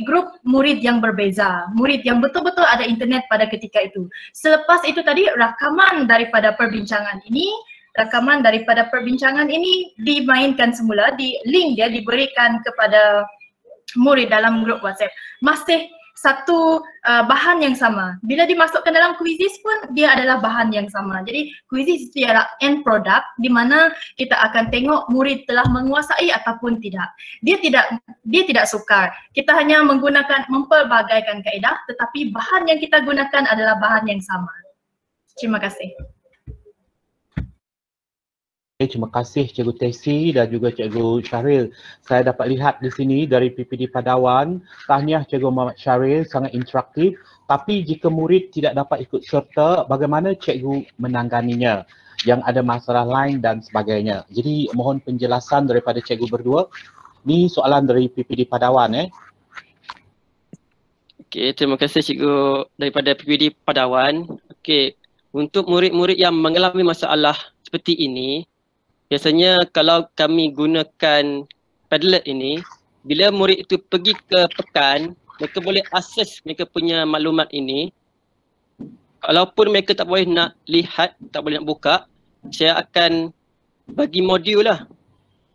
grup murid yang berbeza, murid yang betul-betul ada internet pada ketika itu. Selepas itu tadi rakaman daripada perbincangan ini dimainkan semula, link dia diberikan kepada murid dalam grup WhatsApp. Masih satu bahan yang sama. Bila dimasukkan dalam quizzes pun dia adalah bahan yang sama. Jadi quizzes itu ialah end product di mana kita akan tengok murid telah menguasai ataupun tidak. Dia tidak sukar. Kita hanya mempelbagaikan kaedah, tetapi bahan yang kita gunakan adalah bahan yang sama. Terima kasih. Terima kasih Cikgu Tesi dan juga Cikgu Syahril. Saya dapat lihat di sini dari PPD Padawan, tahniah Cikgu Muhammad Syahril, sangat interaktif. Tapi jika murid tidak dapat ikut serta, bagaimana Cikgu menanganinya? Yang ada masalah lain dan sebagainya. Jadi mohon penjelasan daripada Cikgu berdua. Ni soalan dari PPD Padawan. Okey, terima kasih Cikgu daripada PPD Padawan. Okey, untuk murid-murid yang mengalami masalah seperti ini, biasanya kalau kami gunakan Padlet ini, bila murid itu pergi ke pekan, mereka boleh akses mereka punya maklumat ini. Walaupun mereka tak boleh nak lihat, tak boleh nak buka, saya akan bagi modul lah.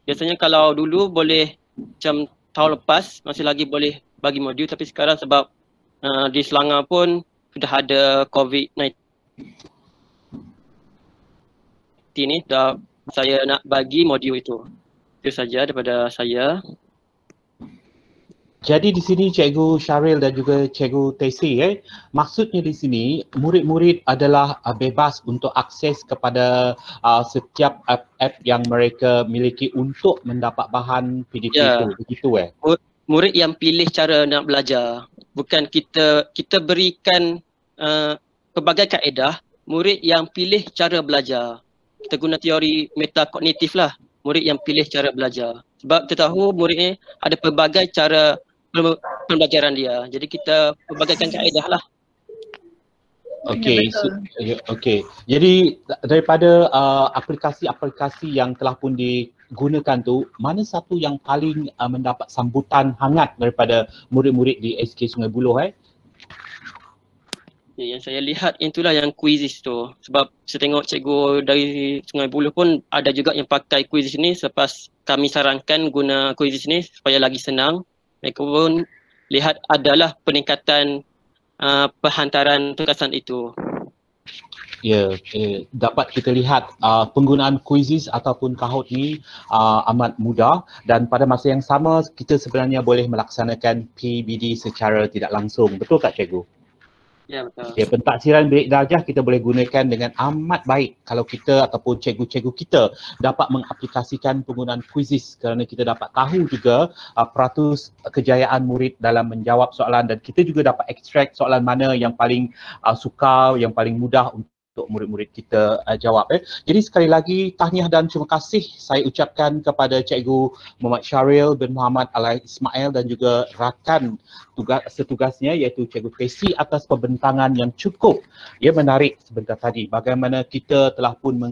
Biasanya kalau dulu boleh macam tahun lepas masih lagi boleh bagi modul, tapi sekarang sebab di Selangor pun sudah ada COVID-19 ni, dah saya nak bagi modul itu. Itu saja daripada saya. Jadi di sini Cikgu Syahril dan juga Cikgu Tesi, maksudnya di sini murid-murid adalah bebas untuk akses kepada setiap app yang mereka miliki untuk mendapat bahan PDF itu, begitu Murid yang pilih cara nak belajar. Bukan kita berikan pelbagai kaedah, murid yang pilih cara belajar. Kita guna teori metakognitif lah, murid yang pilih cara belajar. Sebab kita tahu murid ni ada pelbagai cara pembelajaran dia. Jadi kita pelbagaikan kaedah lah. Okey, okey. Jadi daripada aplikasi-aplikasi yang telah pun digunakan tu, mana satu yang paling mendapat sambutan hangat daripada murid-murid di SK Sungai Buloh? Yang saya lihat itulah yang quizzes tu. Sebab saya tengok cikgu dari Sungai Buloh pun ada juga yang pakai quizzes ni. Selepas kami sarankan guna quizzes ni supaya lagi senang, mereka pun lihat adalah peningkatan penghantaran tugasan itu. Dapat kita lihat penggunaan quizzes ataupun Kahoot ni amat mudah, dan pada masa yang sama kita sebenarnya boleh melaksanakan PBD secara tidak langsung. Betul tak Cikgu? Ya, betul. Pentaksiran bilik darjah kita boleh gunakan dengan amat baik kalau kita ataupun cikgu-cikgu kita dapat mengaplikasikan penggunaan quizzes, kerana kita dapat tahu juga peratus kejayaan murid dalam menjawab soalan, dan kita juga dapat ekstrak soalan mana yang paling sukar, yang paling mudah untuk murid-murid kita jawab. Jadi sekali lagi tahniah dan terima kasih saya ucapkan kepada Cikgu Muhammad Syahril bin Muhammad Alai Ismail dan juga rakan setugasnya iaitu Cikgu Tesi atas pembentangan yang cukup menarik sebentar tadi. Bagaimana kita telah pun